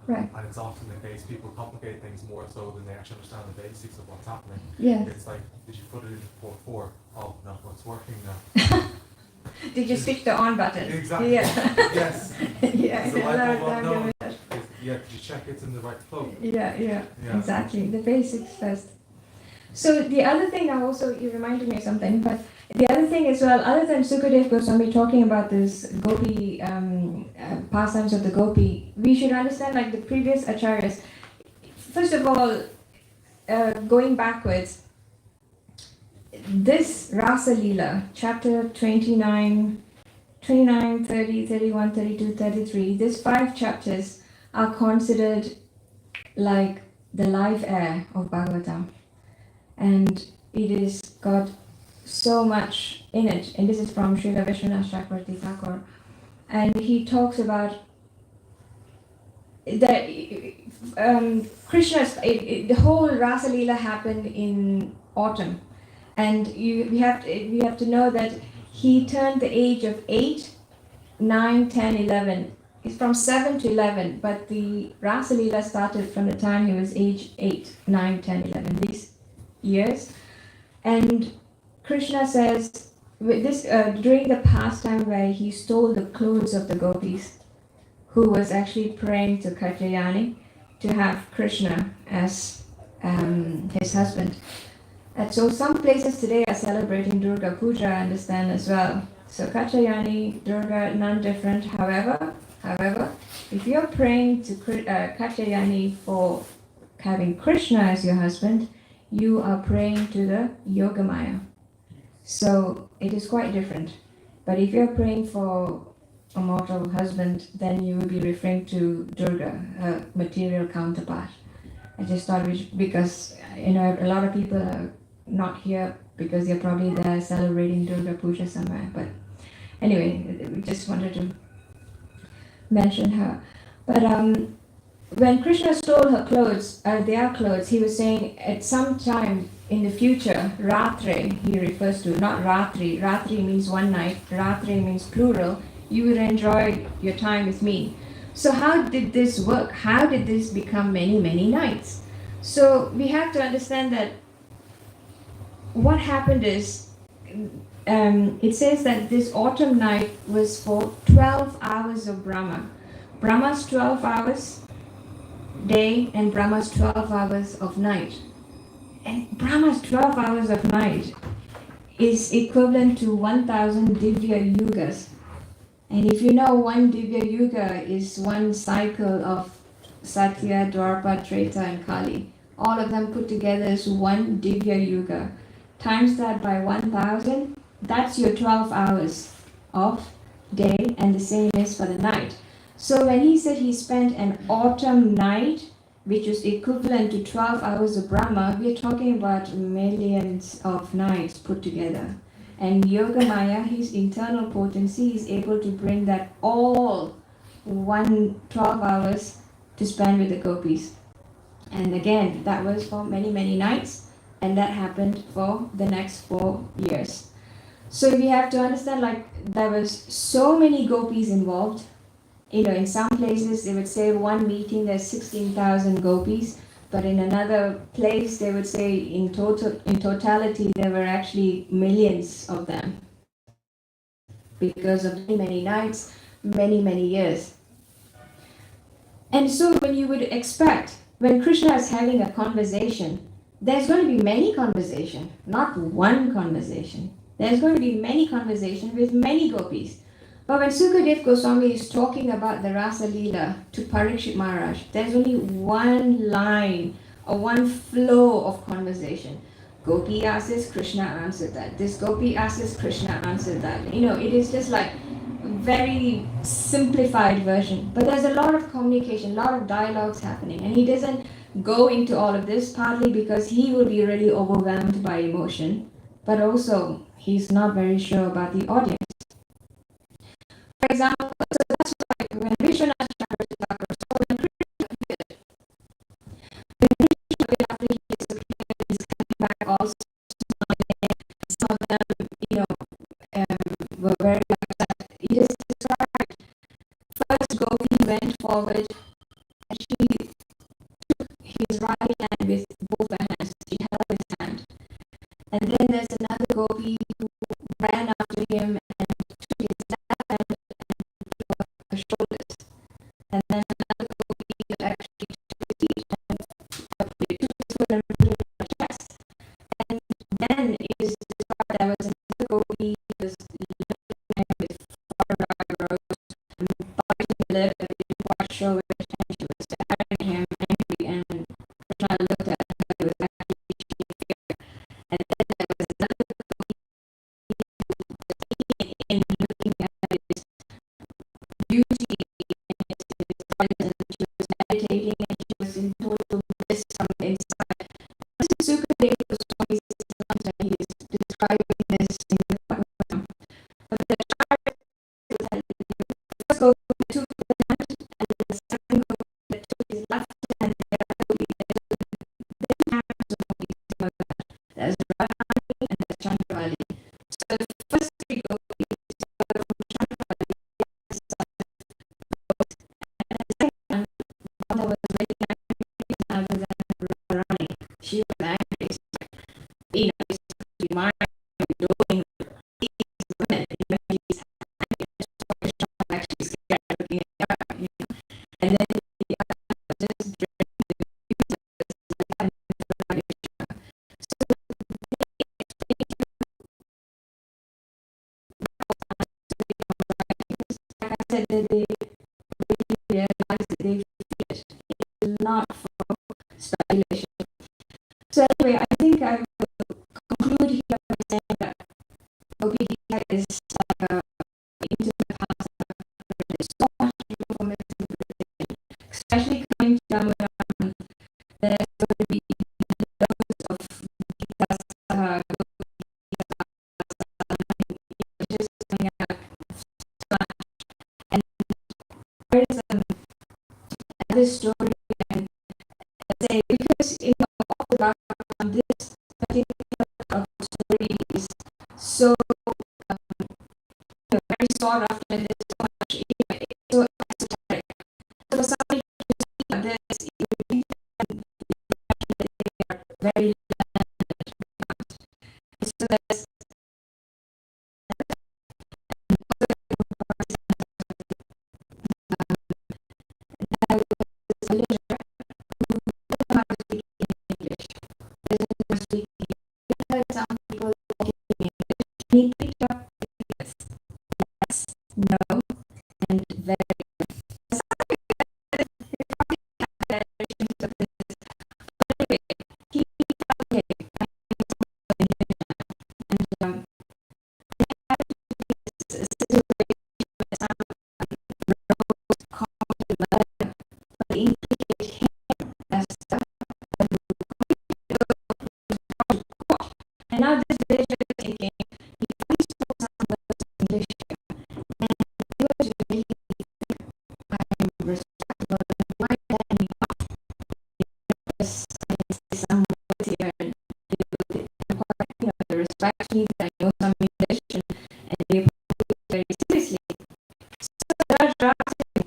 Right. And it's often the case people complicate things more so than they actually understand the basics of what's happening. Yes. It's like, did you put it into port 4? Oh, no, it's working now. Did you switch the on button? Exactly. Yeah. Yes. Yeah. Is the a light lot of bulb on? time No. there is that. Yeah, did you check it's in the right plug? Yeah, Yeah. exactly. The basics first. So the other thing now also, you reminded me of something, but the other thing as well, other than Sukadev Goswami talking about this Gopi, pastimes of the Gopi, we should understand like the previous acharyas. First of all, going backwards, this Rasa Leela, chapter 29, 30, 31, 32, 33, these 5 chapters are considered like the live air of Bhagavatam. And it is got so much in it. And this is from Srila Vishwanath Chakravarti Thakur. And he talks about that Krishna's, the whole Rasa Leela happened in autumn. And we have to know that he turned the age of 8, 9, 10, 11. It's from 7 to 11, but the Rasa Leela started from the time he was age 8, 9, 10, 11, these years. And Krishna says, with this, during the pastime where he stole the clothes of the gopis, who was actually praying to Katyayani to have Krishna as his husband. And so some places today are celebrating Durga Puja, I understand as well. So Katyayani, Durga, none different. However, if you're praying to Katyayani for having Krishna as your husband, you are praying to the Yogamaya. So it is quite different. But if you're praying for a mortal husband, then you will be referring to Durga, her material counterpart. I just thought because a lot of people are not here because they're probably there celebrating Durga Puja somewhere. But anyway, we just wanted to mention her. But when Krishna stole her clothes, their clothes, he was saying at some time in the future, Ratre, he refers to, not Ratri. Ratri means one night, Ratre means plural. You would enjoy your time with me. So how did this work? How did this become many, many nights? So we have to understand that what happened is, it says that this autumn night was for 12 hours of Brahma. Brahma's 12 hours day and Brahma's 12 hours of night. And Brahma's 12 hours of night is equivalent to 1000 Divya Yugas. And if you know, one Divya Yuga is one cycle of Satya, Dwapara, Treta and Kali. All of them put together is one Divya Yuga. Times that by 1000, that's your 12 hours of day, and the same is for the night. So when he said he spent an autumn night, which is equivalent to 12 hours of Brahma, we're talking about millions of nights put together. And Yogamaya, his internal potency, is able to bring that all 12 hours to spend with the gopis. And again, that was for many, many nights, and that happened for the next 4 years. So we have to understand, like, there was so many gopis involved. In some places they would say one meeting there's 16,000 gopis, but in another place they would say in totality there were actually millions of them because of many, many nights, many, many years. And so when you would expect, when Krishna is having a conversation, there's going to be many conversations, not one conversation. There's going to be many conversations with many gopis. But when Sukadev Goswami is talking about the Rasa Leela to Parikshit Maharaj, there's only one line or one flow of conversation. Gopi asked this, Krishna answered that. This Gopi asked this, Krishna answered that. It is just like a very simplified version. But there's a lot of communication, a lot of dialogues happening. And he doesn't go into all of this, partly because he will be really overwhelmed by emotion, but also he's not very sure about the audience. For example, so that's like when Vishwanath Chakravarti Thakur, so when Krishna appeared, after he disappeared, he's coming back also, some of them, were very upset. It is described, first Gopi went forward and she took his right hand with both her hands, she held his hand. And then there's another Gopi who ran after him and took his left hand and put over her shoulders. And then another Gopi actually took his feet and took his foot and put it on her chest. And then it is described there was another Gopi who was looking at him with foreign eyebrows and biting her lip and didn't quite show her attention. She was staring at him angry, and Krishna looked at her with actually fear. And then there was another Gopi who was in looking at his beauty and his presence. She was meditating and she was in total bliss from inside. This is Sukadeva Goswami's songs when he is describing this in the Bhagavatam. But the chart is that the first Gopi took the hand, and the second Gopi that took his left hand, and the other Gopi that took the hands of Gopis. There's Radharani and there's Chandravali. So the first three Gopis are from Chandravali, and the second one was very angry other than Radharani. She was angry. It's to mind doing these women, she's angry, actually scared looking at her, and then the other just drinking the and so like I said, they really realize that they feel it. It is not for speculation. So anyway, I think I will conclude here by saying that Gopi Gita is like a intimate path. There's so much information, especially coming to Damodar. There's going to be loads of Gita, just coming out so much. And there is another story, and say because all the background this particular story is so very sought after, and there's so much, it's so esoteric. So for somebody to see this, it would be they are very limited. So there's some people he picked up yes, yes, no, and very he and implicate him as and now this village is thinking he finds some English and he was really I'm respectable and why then some words here and the respect means I know some English and they take it very seriously. So the judge asked him,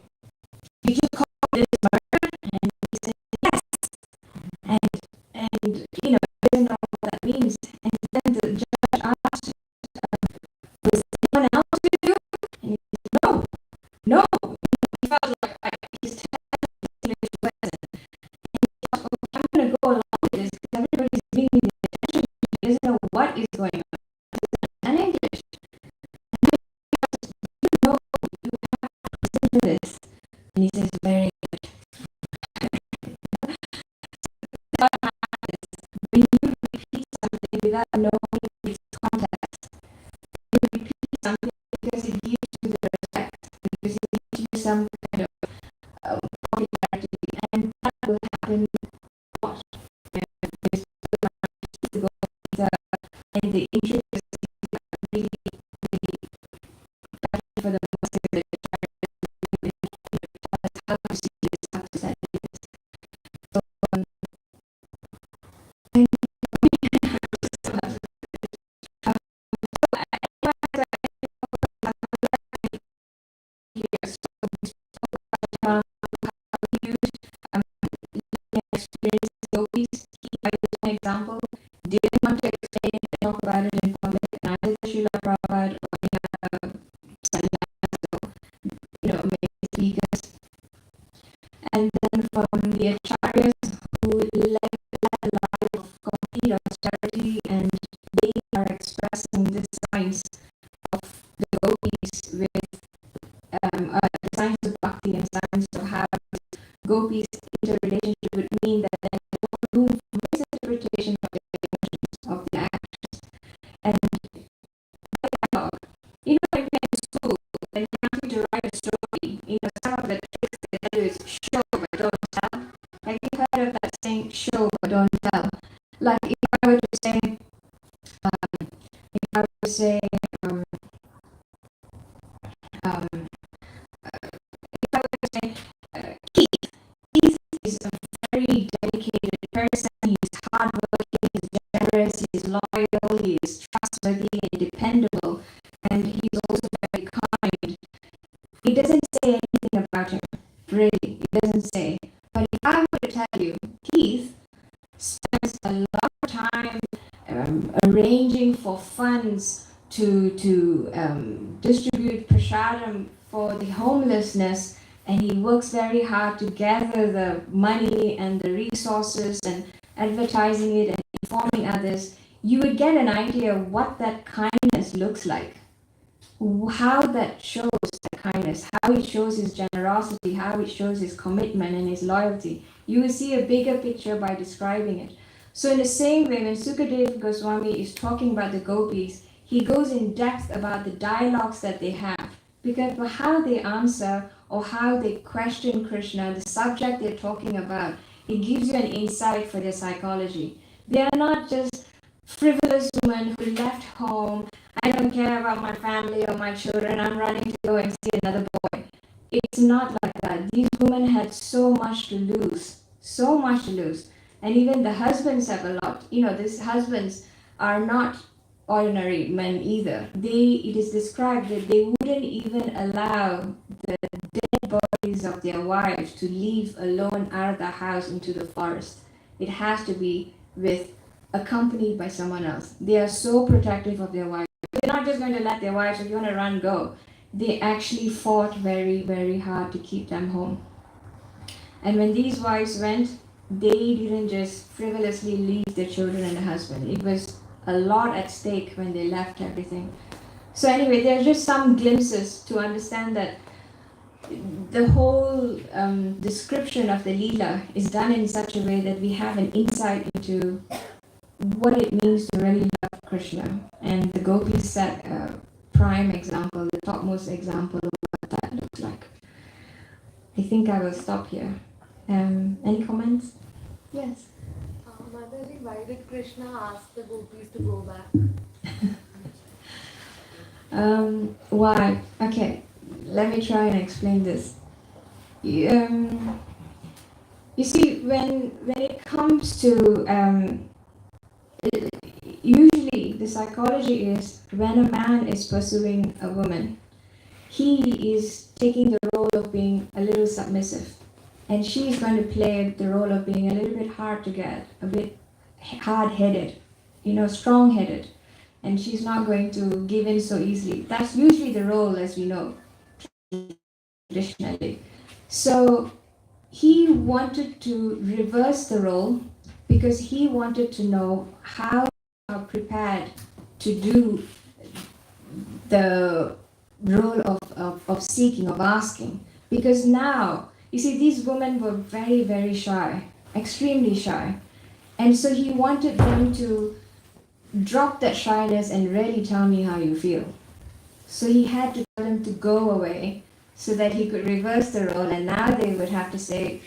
did you call this murder? And he said yes. And he doesn't know what that means. And then the judge asked, was anyone else with you? And he said, no. He felt like he's telling English lesson. And he thought, I'm going to go along with this because everybody's giving me the attention. He doesn't know what is going on. And English. And you have to listen to this. And he says, very good. What happens when you repeat something without knowing its context. You repeat something because it gives you the respect, because it gives you some kind of popularity, and that will happen a lot. And the intricacies are really, really for the masses how to see this, how to say this. So, an example, didn't want to explain it and talk about it in public, neither the Srila Prabhupada or any other amazing speakers. And then from the acharyas who led a life of complete austerity, and they are expressing the signs of the gopis with the signs of bhakti and signs of how gopis interrelationship would mean that there's no room for misinterpretation of the emotions of the actors. And in school, when you have to write a story, some of the tricks they do is show but don't tell. Have you heard of that saying, show but don't tell? Like if I were to say, Keith is a very dedicated person. He's hardworking, he's generous, he's loyal, he is trustworthy and dependable, and he's also very kind. It doesn't say anything about him, really. It doesn't say. But if I were to tell you, Keith spends a lot of time arranging for funds to distribute prasadam for the homelessness, and he works very hard to gather the money and the resources and advertising it and informing others, you would get an idea of what that kindness looks like, how that shows the kindness, how it shows his generosity, how it shows his commitment and his loyalty. You will see a bigger picture by describing it. So in the same way, when Sukadeva Goswami is talking about the gopis, he goes in depth about the dialogues that they have, because for how they answer or how they question Krishna, the subject they're talking about, it gives you an insight for their psychology. They are not just frivolous women who left home, I don't care about my family or my children, I'm running to go and see another boy. It's not like that. These women had so much to lose, so much to lose. And even the husbands have a lot. These husbands are not ordinary men either. It is described that they wouldn't even allow the dead bodies of their wives to leave alone out of the house into the forest. It has to be accompanied by someone else. They are so protective of their wives. They're not just going to let their wives, if you want to run, go. They actually fought very, very hard to keep them home. And when these wives went, they didn't just frivolously leave their children and the husband. It was a lot at stake when they left everything. So anyway, there are just some glimpses to understand that the whole description of the Leela is done in such a way that we have an insight into what it means to really love Krishna. And the gopis set a prime example, the topmost example of what that looks like. I think I will stop here. Any comments? Yes. Mataji, why did Krishna ask the gopis to go back? Why? Okay, let me try and explain this. You see, when it comes to usually the psychology is when a man is pursuing a woman, he is taking the role of being a little submissive, and she is going to play the role of being a little bit hard to get, a bit hard-headed, strong-headed, and she's not going to give in so easily. That's usually the role, as we know, traditionally. So he wanted to reverse the role because he wanted to know how they are prepared to do the role of seeking, of asking. Because now, you see, these women were very, very shy, extremely shy. And so he wanted them to drop that shyness and really tell me how you feel. So he had to tell him to go away so that he could reverse the role, and now they would have to say,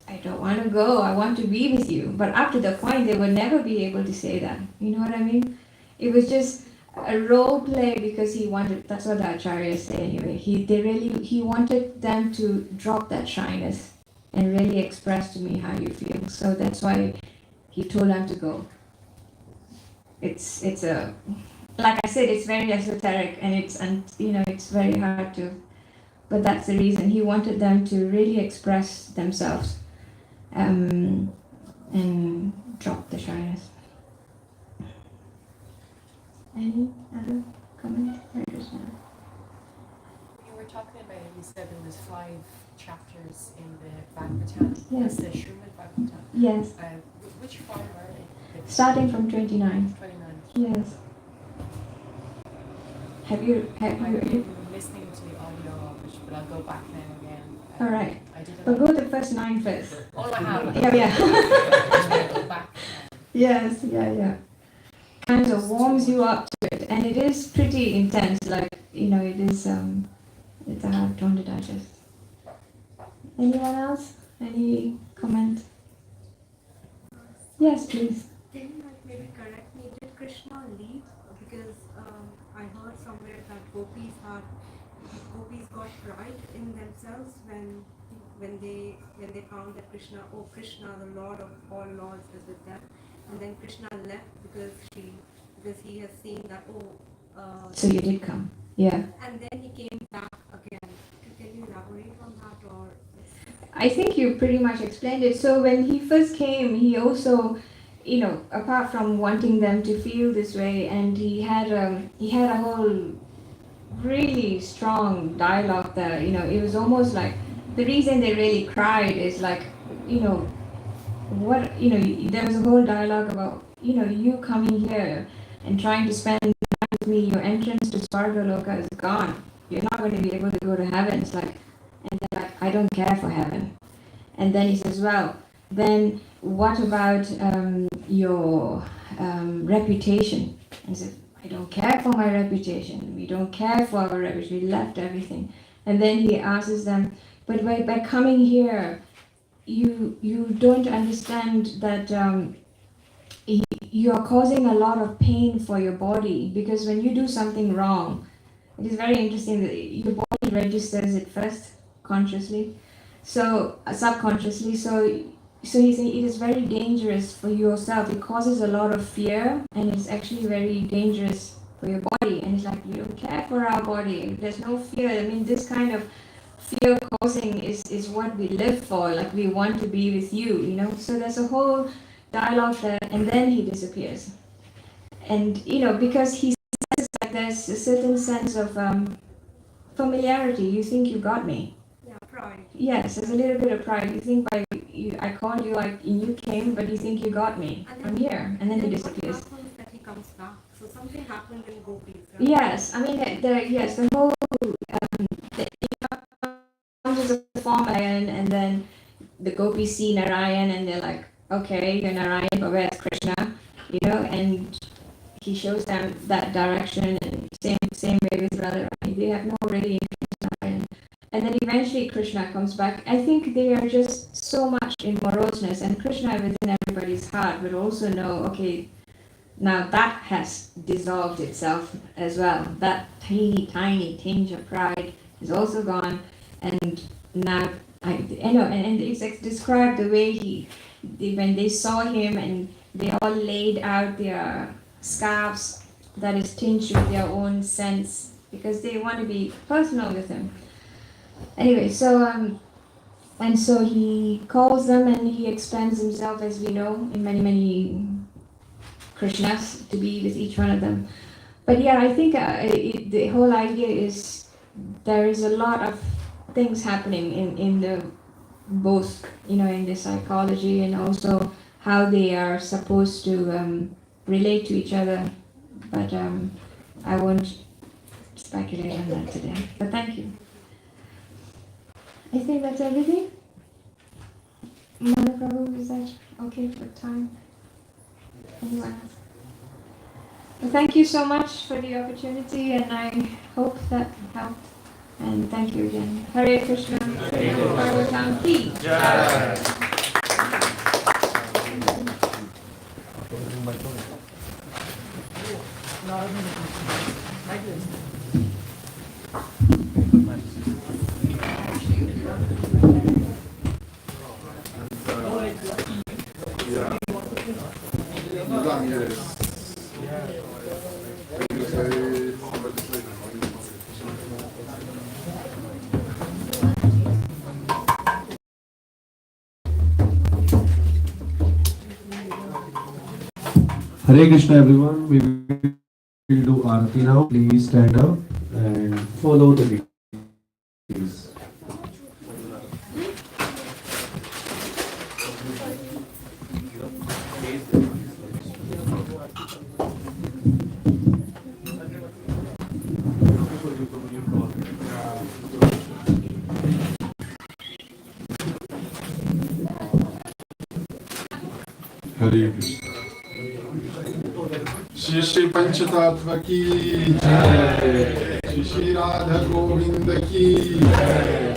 I don't want to go, I want to be with you. But up to the point, they would never be able to say that. You know what I mean? It was just a role play because he wanted, that's what the acharyas say anyway. He wanted them to drop that shyness and really express to me how you feel. So that's why he told them to go. It's a, like I said, it's very esoteric and it's very hard to, but that's the reason. He wanted them to really express themselves and drop the shyness. Any other comment? You were talking about, you said there was 5 chapters in the Bhagavatam. Yes. The Srimad Bhagavatam. Yes. Which 5 are they? Starting from 29. 29. Yes. Have you? I've been listening to the audio of it, but I'll go back now again. All right. I didn't. But go to the first 9 first. Oh, I have. Yeah. Go back. Yes. Yeah. Kind of warms you up to it, and it is pretty intense. Like it is. It's a hard one to digest. Anyone else? Any comment? Yes, please. Can you maybe correct me? Did Krishna leave? Because I heard somewhere that gopis got pride in themselves when they found that Krishna, the Lord of all lords, is with them, and then Krishna left because he has seen that So you did come. Yeah. and then he came back again. Can you elaborate on that or? I think you pretty much explained it. So when he first came, he also, apart from wanting them to feel this way, and he had a whole really strong dialogue there. It was almost like the reason they really cried is like, there was a whole dialogue about, you coming here and trying to spend the night with me. Your entrance to Svarga Loka is gone. You're not going to be able to go to heaven. It's like, and they're like, I don't care for heaven. And then he says, well, then what about your reputation? And he says, I don't care for my reputation. We don't care for our reputation. We left everything. And then he asks them, but by coming here, you don't understand that you are causing a lot of pain for your body, because when you do something wrong, it is very interesting that your body registers it first consciously, so subconsciously. So he's saying it is very dangerous for yourself. It causes a lot of fear, and it's actually very dangerous for your body. And it's like, you don't care for our body. There's no fear. I mean, this kind of fear causing is what we live for. Like, we want to be with you, So there's a whole dialogue there, and then he disappears. And because he says that there's a certain sense of familiarity. You think you got me. Yeah, pride. Yes, there's a little bit of pride. You think I called you, and you came, but you think you got me. I'm here, and then he disappears. What happens that he comes back? So something happened in Gopi. Yes, I mean the whole comes as a form Narayan, and then the gopis see Narayan, and they're like, okay, you're Narayan, but where's Krishna? And he shows them that direction, and same way with Radha Rani. They have no really interest in Narayan. And then eventually Krishna comes back. I think they are just so much in moroseness, and Krishna within everybody's heart will also know, okay, now that has dissolved itself as well. That tiny tinge of pride is also gone, and now and it's described the way when they saw him and they all laid out their scarves that is tinged with their own sense, because they want to be personal with him. Anyway, so so he calls them, and he expands himself, as we know, in many Krishnas to be with each one of them. But yeah, I think the whole idea is there is a lot of things happening in the both, in the psychology, and also how they are supposed to relate to each other. But I won't speculate on that today. But thank you. I think that's everything. Mother Prabhu, is that okay for time? Anyone else? Well, thank you so much for the opportunity, and I hope that helped. And thank you again. Hare Krishna. Parvati. Hare Krishna everyone, we will do Aarati now. Please stand up and follow the lead. Please. Hare Krishna. Shri Shri पंचतत्व की जय, श्री श्री राधा गोविंद की जय।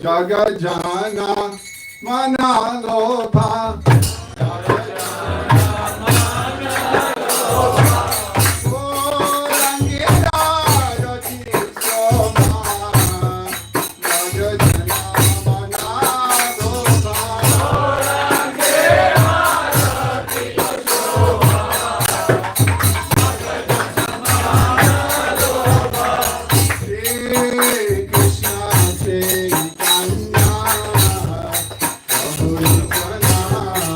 Jagajana Manalopa Krishna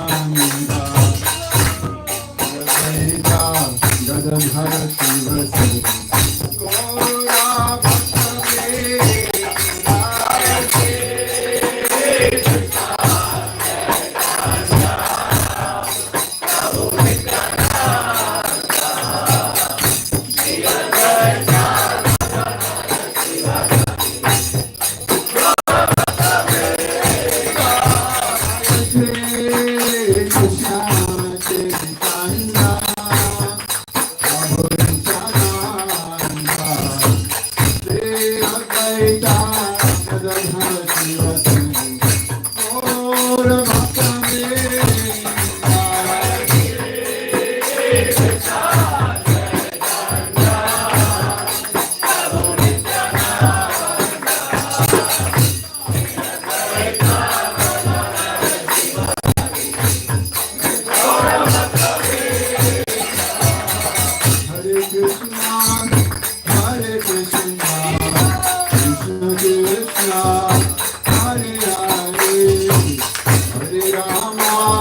Hare Rama